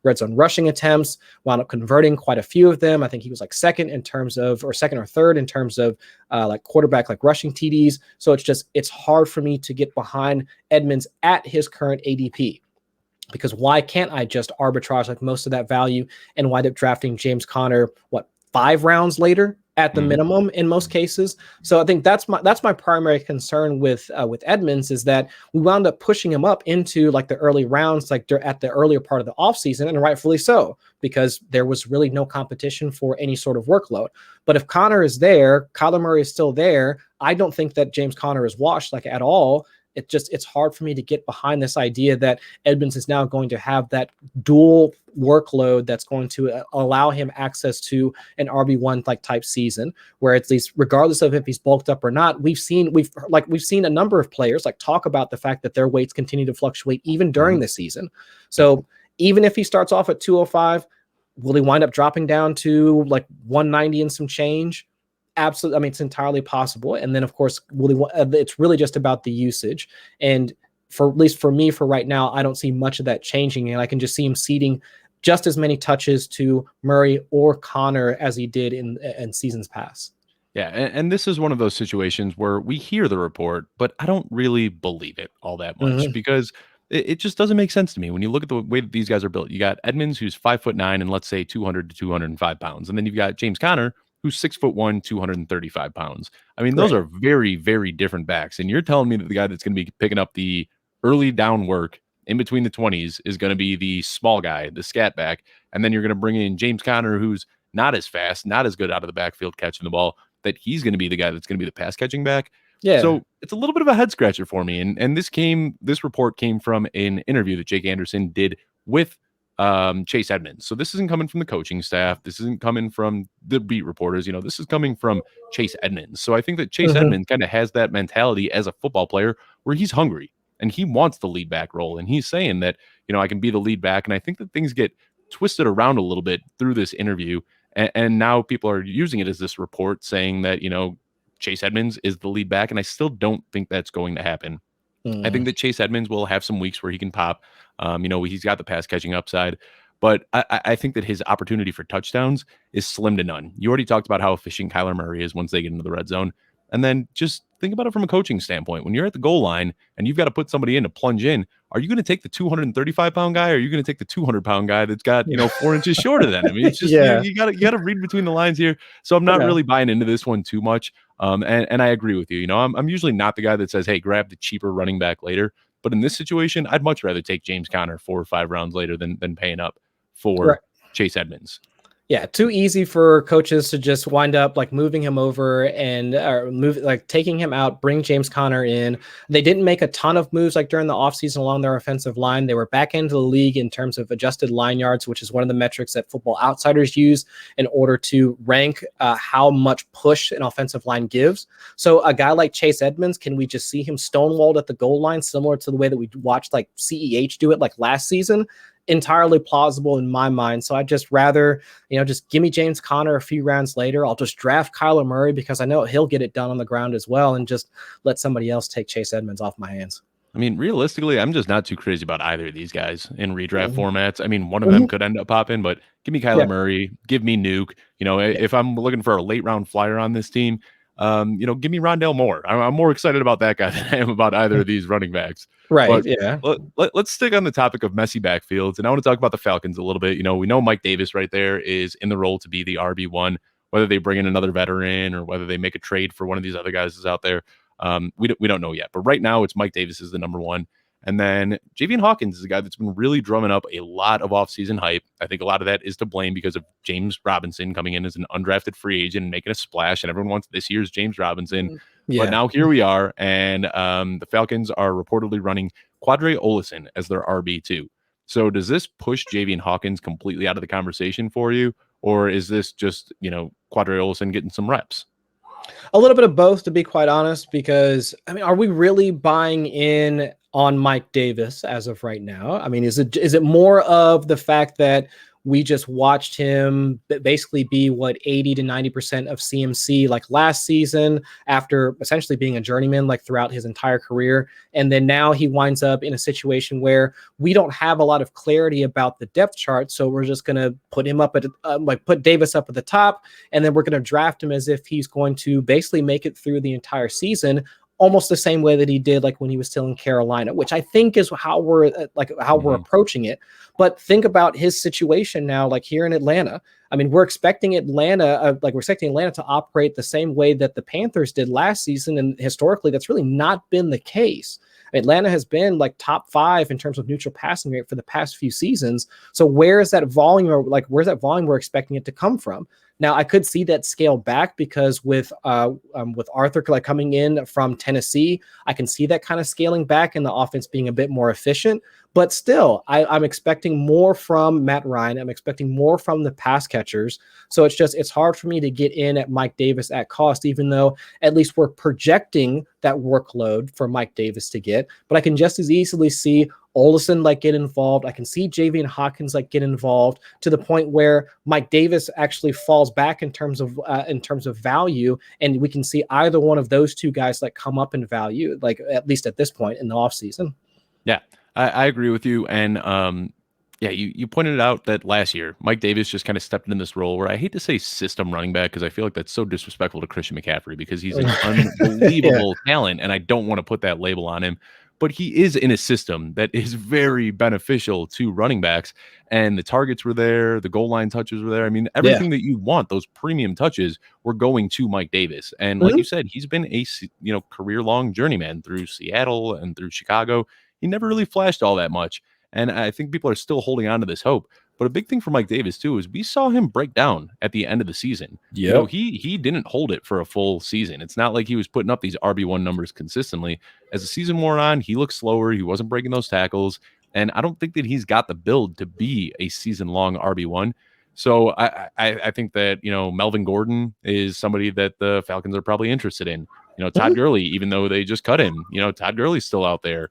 red zone rushing attempts, wound up converting quite a few of them. I think he was second or third in terms of quarterback, rushing TDs. So it's hard for me to get behind Edmonds at his current ADP. Because why can't I just arbitrage most of that value and wind up drafting James Conner 5 rounds later at the minimum in most cases? So I think that's my primary concern with Edmonds, is that we wound up pushing him up into the early rounds, at the earlier part of the offseason, and rightfully so, because there was really no competition for any sort of workload. But if Conner is there, Kyler Murray is still there, I don't think that James Conner is washed at all. It's hard for me to get behind this idea that Edmonds is now going to have that dual workload that's going to allow him access to an RB1 type season, where at least regardless of if he's bulked up or not, we've seen a number of players talk about the fact that their weights continue to fluctuate even during the season. So even if he starts off at 205, will he wind up dropping down to 190 and some change? Absolutely. I mean, it's entirely possible. And then, of course, it's really just about the usage. And for at least for me, for right now, I don't see much of that changing. And I can just see him ceding just as many touches to Murray or Connor as he did in seasons past. Yeah, and this is one of those situations where we hear the report, but I don't really believe it all that much because it just doesn't make sense to me when you look at the way that these guys are built. You got Edmonds, who's 5'9" and let's say 200 to 205 pounds, and then you've got James Conner, who's 6'1", 235 pounds. I mean, those are very, very different backs, and you're telling me that the guy that's going to be picking up the early down work in between the 20s is going to be the small guy, the scat back, and then you're going to bring in James Conner, who's not as fast, not as good out of the backfield catching the ball, that he's going to be the guy that's going to be the pass catching back. Yeah. So it's a little bit of a head scratcher for me. And this report came from an interview that Jake Anderson did with Chase Edmonds. So this isn't coming from the coaching staff. This isn't coming from the beat reporters. This is coming from Chase Edmonds. So I think that Chase Edmonds kind of has that mentality as a football player where he's hungry and he wants the lead back role. And he's saying that, I can be the lead back. And I think that things get twisted around a little bit through this interview. And now people are using it as this report saying that, Chase Edmonds is the lead back. And I still don't think that's going to happen. I think that Chase Edmonds will have some weeks where he can pop. He's got the pass catching upside. But I think that his opportunity for touchdowns is slim to none. You already talked about how efficient Kyler Murray is once they get into the red zone. And then just think about it from a coaching standpoint. When you're at the goal line and you've got to put somebody in to plunge in, are you going to take the 235-pound guy or are you going to take the 200-pound guy that's got, 4 inches shorter than him? It's just, you got to read between the lines here. So I'm not really buying into this one too much. And I agree with you. I'm usually not the guy that says, hey, grab the cheaper running back later. But in this situation, I'd much rather take James Conner 4 or 5 rounds later than paying up for Chase Edmonds. Yeah, too easy for coaches to just wind up like moving him over and taking him out, bring James Conner in. They didn't make a ton of moves like during the offseason along their offensive line. They were back into the league in terms of adjusted line yards, which is one of the metrics that Football Outsiders use in order to rank how much push an offensive line gives. So a guy like Chase Edmonds, can we just see him stonewalled at the goal line, similar to the way that we watched like CEH do it like last season? Entirely plausible in my mind. So I'd just rather, just give me James Conner a few rounds later. I'll just draft Kyler Murray because I know he'll get it done on the ground as well, and just let somebody else take Chase Edmonds off my hands. I mean, realistically, I'm just not too crazy about either of these guys in redraft formats. I mean, one of them could end up popping, but give me Kyler Murray, give me Nuke. If I'm looking for a late round flyer on this team, give me Rondale Moore. I'm more excited about that guy than I am about either of these running backs. Right. But let's stick on the topic of messy backfields. And I want to talk about the Falcons a little bit. We know Mike Davis right there is in the role to be the RB1, whether they bring in another veteran or whether they make a trade for one of these other guys is out there. We don't know yet. But right now it's Mike Davis is the number one. And then Javian Hawkins is a guy that's been really drumming up a lot of offseason hype. I think a lot of that is to blame because of James Robinson coming in as an undrafted free agent and making a splash. And everyone wants this year's James Robinson. Yeah. But now here we are. And the Falcons are reportedly running Qadree Ollison as their RB2. So does this push Javian Hawkins completely out of the conversation for you? Or is this just, Qadree Ollison getting some reps? A little bit of both, to be quite honest, because, are we really buying in on Mike Davis as of right now? I mean, is it more of the fact that we just watched him basically be 80 to 90% of CMC like last season after essentially being a journeyman like throughout his entire career. And then now he winds up in a situation where we don't have a lot of clarity about the depth chart. So we're just going to put him up at put Davis up at the top. And then we're going to draft him as if he's going to basically make it through the entire season, almost the same way that he did like when he was still in Carolina, which I think is how we're we're approaching it. But think about his situation now, like here in Atlanta. I mean, we're expecting Atlanta to operate the same way that the Panthers did last season. And historically, that's really not been the case. Atlanta has been like top 5 in terms of neutral passing rate for the past few seasons. So where's that volume we're expecting it to come from? Now, I could see that scale back because with Arthur coming in from Tennessee, I can see that kind of scaling back and the offense being a bit more efficient. But still, I'm expecting more from Matt Ryan. I'm expecting more from the pass catchers. So it's hard for me to get in at Mike Davis at cost, even though at least we're projecting that workload for Mike Davis to get. But I can just as easily see Ollison like get involved. I can see Javian Hawkins like get involved to the point where Mike Davis actually falls back in terms of value, and we can see either one of those two guys like come up in value, like at least at this point in the offseason. Yeah, I agree with you. And yeah, you pointed out that last year, Mike Davis just kind of stepped into this role where I hate to say system running back because I feel like that's so disrespectful to Christian McCaffrey because he's an unbelievable talent, and I don't want to put that label on him. But he is in a system that is very beneficial to running backs, and the targets were there, the goal line touches were there. I mean, everything that you want, those premium touches, were going to Mike Davis. And like you said, he's been a career-long journeyman through Seattle and through Chicago. He never really flashed all that much. And I think people are still holding on to this hope. But a big thing for Mike Davis, too, is we saw him break down at the end of the season. You know, he didn't hold it for a full season. It's not like he was putting up these RB1 numbers consistently. As the season wore on, he looked slower. He wasn't breaking those tackles. And I don't think that he's got the build to be a season-long RB1. So I think that, Melvin Gordon is somebody that the Falcons are probably interested in. Todd Gurley, even though they just cut him, Todd Gurley's still out there.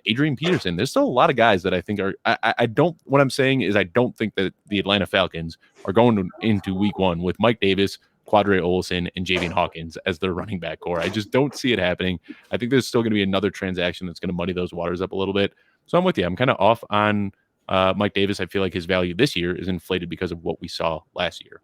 Adrian Peterson, there's still a lot of guys that I think are, what I'm saying is I don't think that the Atlanta Falcons are going into week 1 with Mike Davis, Qadree Ollison, and Javian Hawkins as their running back core. I just don't see it happening. I think there's still going to be another transaction that's going to muddy those waters up a little bit. So I'm with you. I'm kind of off on Mike Davis. I feel like his value this year is inflated because of what we saw last year.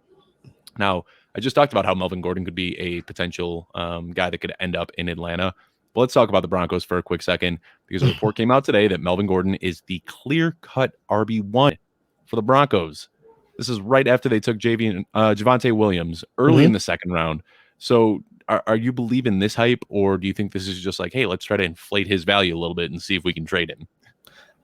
Now, I just talked about how Melvin Gordon could be a potential guy that could end up in Atlanta. But let's talk about the Broncos for a quick second, because a report came out today that Melvin Gordon is the clear-cut RB1 for the Broncos. This is right after they took Javonte Williams early in the second round. So are you believing this hype, or do you think this is just like, hey, let's try to inflate his value a little bit and see if we can trade him?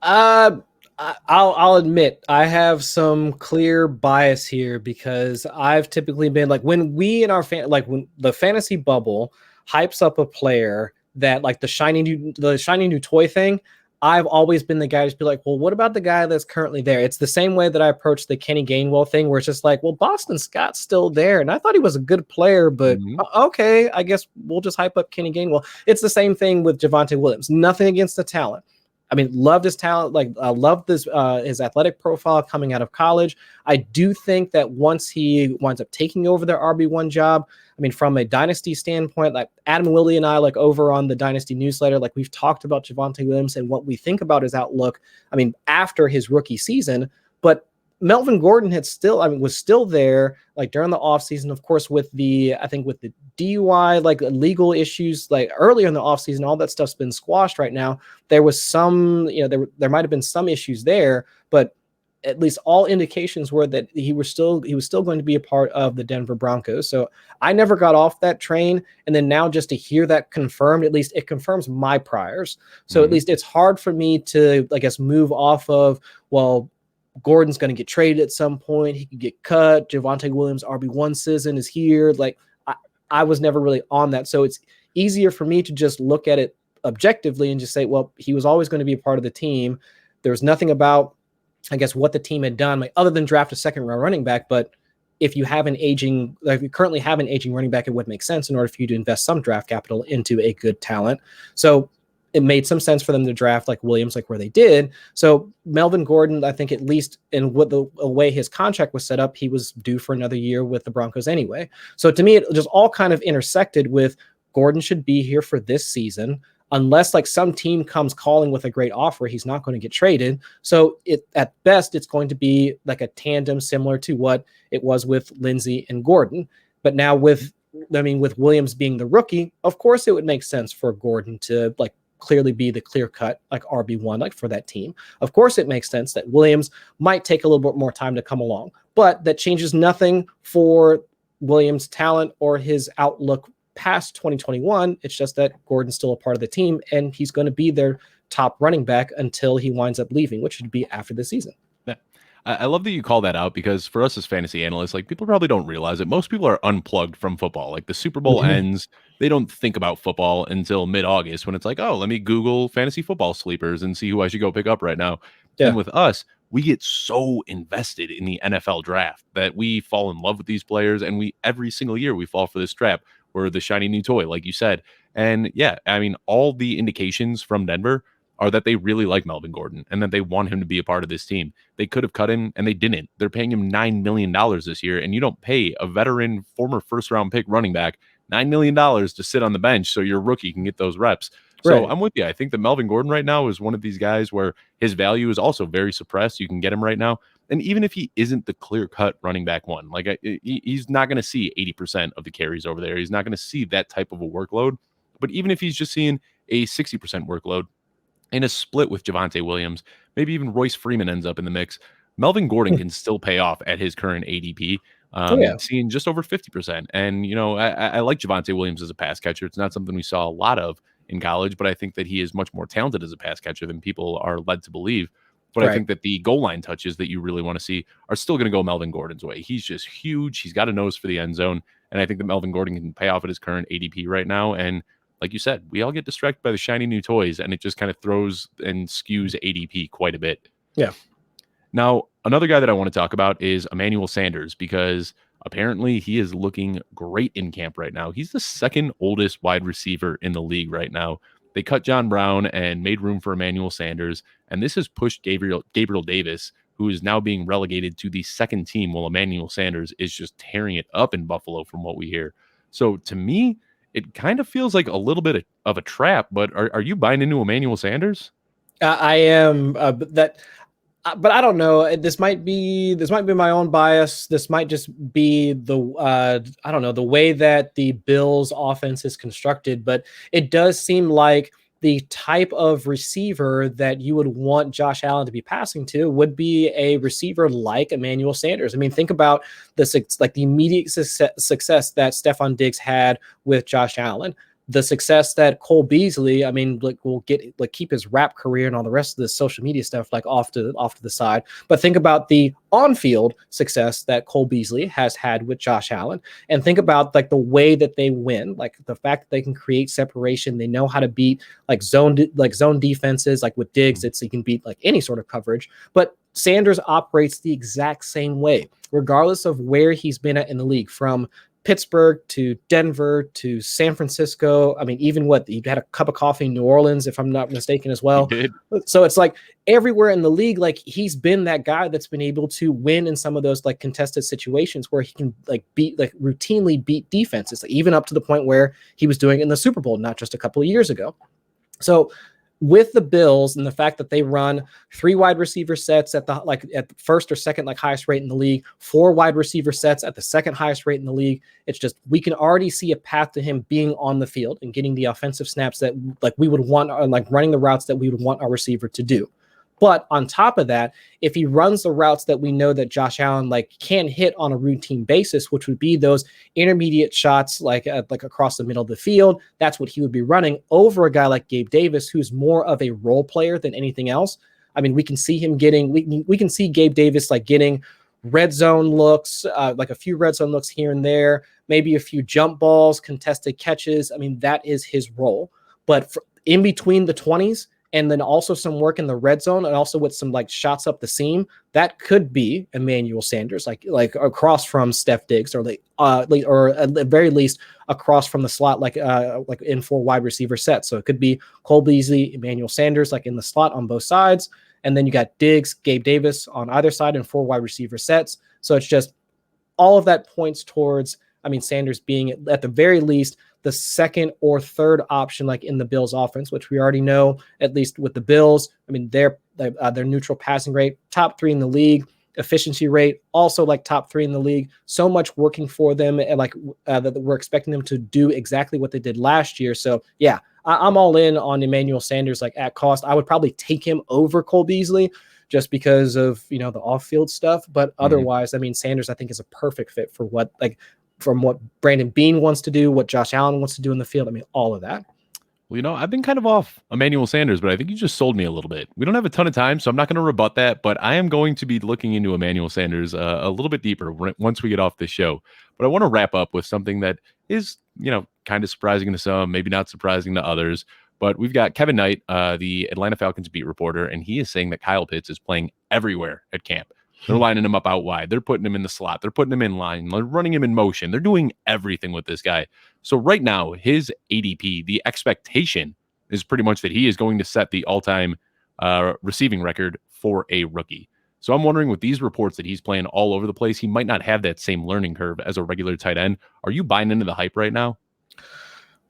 I'll admit I have some clear bias here, because I've typically been like, when we in our when the fantasy bubble hypes up a player that like the shiny new toy thing, I've always been the guy to be like, well, what about the guy that's currently there? It's the same way that I approached the Kenny Gainwell thing, where it's just like, well, Boston Scott's still there, and I thought he was a good player, but okay, I guess we'll just hype up Kenny Gainwell. It's the same thing with Javonte Williams. Nothing against the talent. I mean, loved his talent, loved this his athletic profile coming out of college. I do think that once he winds up taking over their RB1 job, I mean, from a dynasty standpoint, like Adam Willie and I, like over on the Dynasty newsletter, like we've talked about Javonte Williams and what we think about his outlook. I mean, after his rookie season, but Melvin Gordon was still there, like during the offseason, of course, with the DUI, like legal issues, like earlier in the offseason, all that stuff's been squashed right now. There was some, there might have been some issues there, but at least all indications were that he was still going to be a part of the Denver Broncos. So I never got off that train. And then now just to hear that confirmed, at least it confirms my priors. So at least it's hard for me to, I guess, move off of, well, Gordon's going to get traded at some point. He could get cut. Javonte Williams RB1 season is here. Like I was never really on that. So it's easier for me to just look at it objectively and just say, well, he was always going to be a part of the team. There was nothing about, I guess, what the team had done, like other than draft a second round running back. But if you currently have an aging running back, it would make sense in order for you to invest some draft capital into a good talent. So it made some sense for them to draft like Williams, like where they did. So Melvin Gordon, I think, at least in what the way his contract was set up, he was due for another year with the Broncos anyway. So to me, it just all kind of intersected with Gordon should be here for this season. Unless like some team comes calling with a great offer, he's not going to get traded. So at best, it's going to be like a tandem similar to what it was with Lindsey and Gordon. But now with Williams being the rookie, of course, it would make sense for Gordon to like clearly be the clear cut like RB1 like for that team. Of course, it makes sense that Williams might take a little bit more time to come along, but that changes nothing for Williams' talent or his outlook past 2021. It's just that Gordon's still a part of the team, and he's going to be their top running back until he winds up leaving, which should be after the season. Yeah. I love that you call that out, because for us as fantasy analysts, like people probably don't realize it. Most people are unplugged from football. Like the Super Bowl ends, they don't think about football until mid-August when it's like, oh, let me Google fantasy football sleepers and see who I should go pick up right now. Yeah. And with us, we get so invested in the NFL draft that we fall in love with these players, and every single year we fall for this trap. We're the shiny new toy, like you said. And yeah, I mean, all the indications from Denver are that they really like Melvin Gordon and that they want him to be a part of this team. They could have cut him and they didn't. They're paying him $9 million this year, and you don't pay a veteran former first-round pick running back $9 million to sit on the bench so your rookie can get those reps. So Right. I'm with you. I think that Melvin Gordon right now is one of these guys where his value is also very suppressed. You can get him right now. And even if he isn't the clear-cut running back one, like he's not going to see 80% of the carries over there. He's not going to see that type of a workload. But even if he's just seeing a 60% workload in a split with Javonte Williams, maybe even Royce Freeman ends up in the mix, Melvin Gordon can still pay off at his current ADP, seeing just over 50%. And, I like Javonte Williams as a pass catcher. It's not something we saw a lot of in college, but I think that he is much more talented as a pass catcher than people are led to believe. But I think that the goal line touches that you really want to see are still going to go Melvin Gordon's way. He's just huge. He's got a nose for the end zone. And I think that Melvin Gordon can pay off at his current ADP right now. And like you said, we all get distracted by the shiny new toys, and it just kind of throws and skews ADP quite a bit. Yeah. Now, another guy that I want to talk about is Emmanuel Sanders, because apparently he is looking great in camp right now. He's the second oldest wide receiver in the league right now. They cut John Brown and made room for Emmanuel Sanders, and this has pushed Gabriel Davis, who is now being relegated to the second team, while Emmanuel Sanders is just tearing it up in Buffalo from what we hear. So to me, it kind of feels like a little bit of a trap, but are you buying into Emmanuel Sanders? I am, but I don't know. This might be my own bias. This might just be I don't know, the way that the Bills offense is constructed, but it does seem like the type of receiver that you would want Josh Allen to be passing to would be a receiver like Emmanuel Sanders. I mean, think about the immediate success that Stephon Diggs had with Josh Allen. The success that Cole Beasley, I mean, will keep his rap career and all the rest of the social media stuff off to the side. But think about the on-field success that Cole Beasley has had with Josh Allen, and think about the way that they win, the fact that they can create separation. They know how to beat zone defenses. Like with Diggs, he can beat any sort of coverage. But Sanders operates the exact same way, regardless of where he's been at in the league, from Pittsburgh to Denver to San Francisco. I mean, even he had a cup of coffee in New Orleans, if I'm not mistaken, as well. He did. So it's everywhere in the league, he's been that guy that's been able to win in some of those contested situations where he can routinely beat defenses, even up to the point where he was doing it in the Super Bowl, not just a couple of years ago. So with the Bills and the fact that they run 3 wide receiver sets at the first or second highest rate in the league, 4 wide receiver sets at the second highest rate in the league, it's just we can already see a path to him being on the field and getting the offensive snaps that we would want, running the routes that we would want our receiver to do. But on top of that, if he runs the routes that we know that Josh Allen can hit on a routine basis, which would be those intermediate shots across the middle of the field, that's what he would be running over a guy like Gabe Davis, who's more of a role player than anything else. I mean, we can see him we can see Gabe Davis getting red zone looks, a few red zone looks here and there, maybe a few jump balls, contested catches. I mean, that is his role. But in between the 20s, and then also some work in the red zone, and also with some shots up the seam, that could be Emmanuel Sanders, across from Steph Diggs, or at the very least across from the slot, in 4 wide receiver sets. So it could be Cole Beasley, Emmanuel Sanders, in the slot on both sides, and then you got Diggs, Gabe Davis on either side in 4 wide receiver sets. So it's just all of that points towards, Sanders being at the very least the second or third option, in the Bills offense, which we already know, at least with the Bills. I mean, their neutral passing rate, top 3 in the league, efficiency rate, also top 3 in the league. So much working for them, and that we're expecting them to do exactly what they did last year. So yeah, I'm all in on Emmanuel Sanders, at cost. I would probably take him over Cole Beasley just because of, the off-field stuff. But otherwise, Sanders, I think, is a perfect fit for from what Brandon Beane wants to do, what Josh Allen wants to do in the field. All of that. Well, I've been kind of off Emmanuel Sanders, but I think you just sold me a little bit. We don't have a ton of time, so I'm not going to rebut that, but I am going to be looking into Emmanuel Sanders a little bit deeper once we get off this show. But I want to wrap up with something that is, kind of surprising to some, maybe not surprising to others. But we've got Kevin Knight, the Atlanta Falcons beat reporter, and he is saying that Kyle Pitts is playing everywhere at camp. They're lining him up out wide. They're putting him in the slot. They're putting him in line. They're running him in motion. They're doing everything with this guy. So right now, his ADP, the expectation is pretty much that he is going to set the all-time receiving record for a rookie. So I'm wondering, with these reports that he's playing all over the place, he might not have that same learning curve as a regular tight end. Are you buying into the hype right now?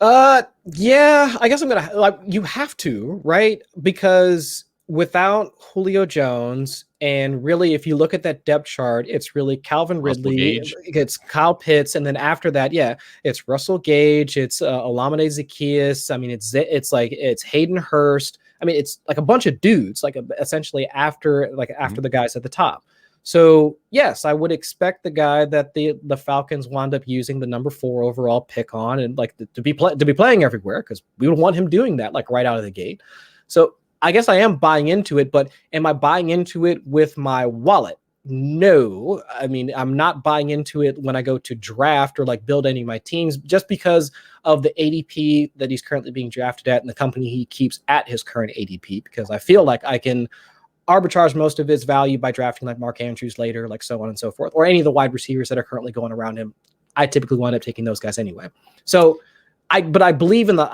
Yeah, I guess I'm gonna like, you have to, right? Because without Julio Jones, and really, if you look at that depth chart, it's really Calvin Ridley, it's Kyle Pitts, and then after that, yeah, it's Russell Gage, it's Olamide Zaccheaus. I mean, it's Hayden Hurst. I mean, it's like a bunch of dudes, like essentially after the guys at the top. So yes, I would expect the guy that the Falcons wound up using the number 4 overall pick on, and like to be playing everywhere, because we would want him doing that like right out of the gate. So I guess I am buying into it, but am I buying into it with my wallet? No. I mean, I'm not buying into it when I go to draft or like build any of my teams, just because of the ADP that he's currently being drafted at and the company he keeps at his current ADP, because I feel like I can arbitrage most of his value by drafting like Mark Andrews later, like so on and so forth, or any of the wide receivers that are currently going around him. I typically wind up taking those guys anyway. So I believe in the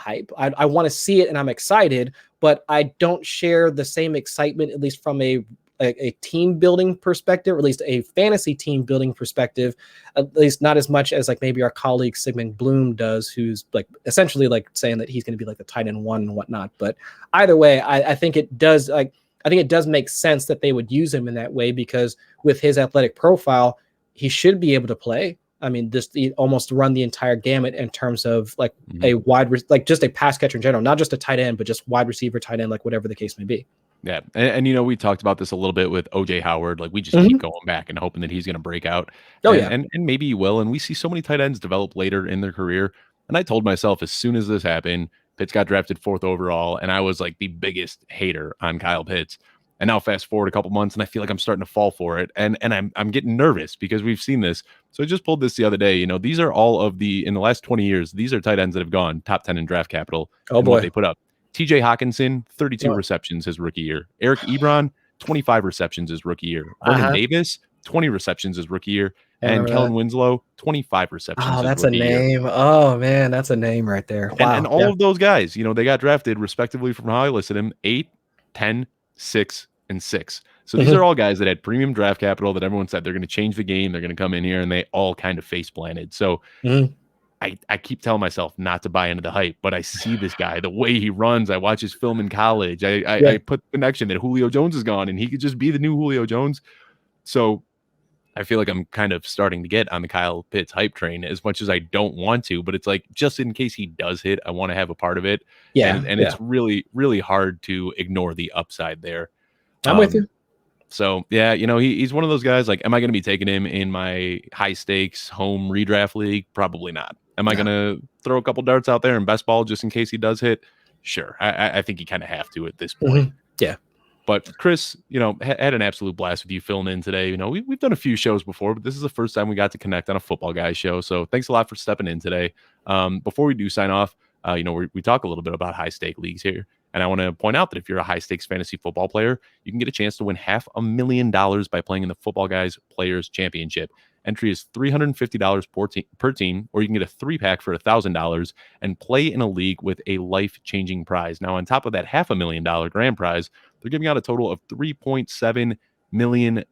hype. I want to see it and I'm excited, but I don't share the same excitement, at least from a team building perspective, or at least a fantasy team building perspective, at least not as much as like maybe our colleague Sigmund Bloom does, who's like essentially like saying that he's going to be like the tight end 1 and whatnot. But either way, I think it does make sense that they would use him in that way, because with his athletic profile, he should be able to play. I mean, almost run the entire gamut in terms of like just a pass catcher in general, not just a tight end, but just wide receiver, tight end, like whatever the case may be. Yeah. And you know, we talked about this a little bit with OJ Howard. Like, we just keep going back and hoping that he's going to break out. And maybe he will. And we see so many tight ends develop later in their career. And I told myself, as soon as this happened, Pitts got drafted 4th overall, and I was like the biggest hater on Kyle Pitts. And now fast forward a couple months, and I feel like I'm starting to fall for it. And I'm getting nervous because we've seen this. So I just pulled this the other day. You know, these are all of in the last 20 years, these are tight ends that have gone top 10 in draft capital. Oh boy. What they put up. TJ Hawkinson, 32 receptions his rookie year. Eric Ebron, 25 receptions his rookie year. Vernon Davis, 20 receptions his rookie year. And Kellen Winslow, 25 receptions. Oh, that's a name. Year. Oh, man, that's a name right there. Wow. And all of those guys, you know, they got drafted respectively from how I listed them, 8, 10, 6, and 6. So these are all guys that had premium draft capital that everyone said they're going to change the game. They're going to come in here, and they all kind of face planted. So I keep telling myself not to buy into the hype, but I see this guy, the way he runs. I watch his film in college. I put the connection that Julio Jones is gone, and he could just be the new Julio Jones. So I feel like I'm kind of starting to get on the Kyle Pitts hype train, as much as I don't want to, but it's like, just in case he does hit, I want to have a part of it. Yeah. And it's really, really hard to ignore the upside there. I'm with you. So, yeah, you know, he's one of those guys, like, am I going to be taking him in my high stakes home redraft league? Probably not. Am I going to throw a couple darts out there in best ball just in case he does hit? Sure. I think you kind of have to at this point. Yeah. But Chris, you know, had an absolute blast with you filling in today. You know, we've done a few shows before, but this is the first time we got to connect on a Footballguys show. So thanks a lot for stepping in today. Before we do sign off, you know, we talk a little bit about high stake leagues here. And I want to point out that if you're a high stakes fantasy football player, you can get a chance to win $500,000 by playing in the Footballguys Players Championship. Entry is $350 per team, or you can get a 3-pack for $1,000 and play in a league with a life-changing prize. Now, on top of that $500,000 grand prize, they're giving out a total of $3.7 million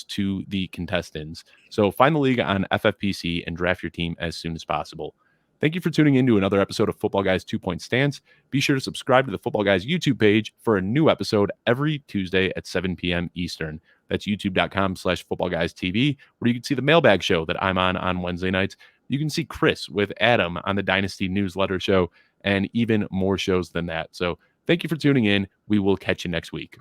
to the contestants. So find the league on FFPC and draft your team as soon as possible. Thank you for tuning in to another episode of Footballguys 2-Point Stance. Be sure to subscribe to the Footballguys YouTube page for a new episode every Tuesday at 7 p.m. Eastern. That's youtube.com/FootballGuysTV, where you can see the mailbag show that I'm on Wednesday nights. You can see Chris with Adam on the Dynasty Newsletter show, and even more shows than that. So thank you for tuning in. We will catch you next week.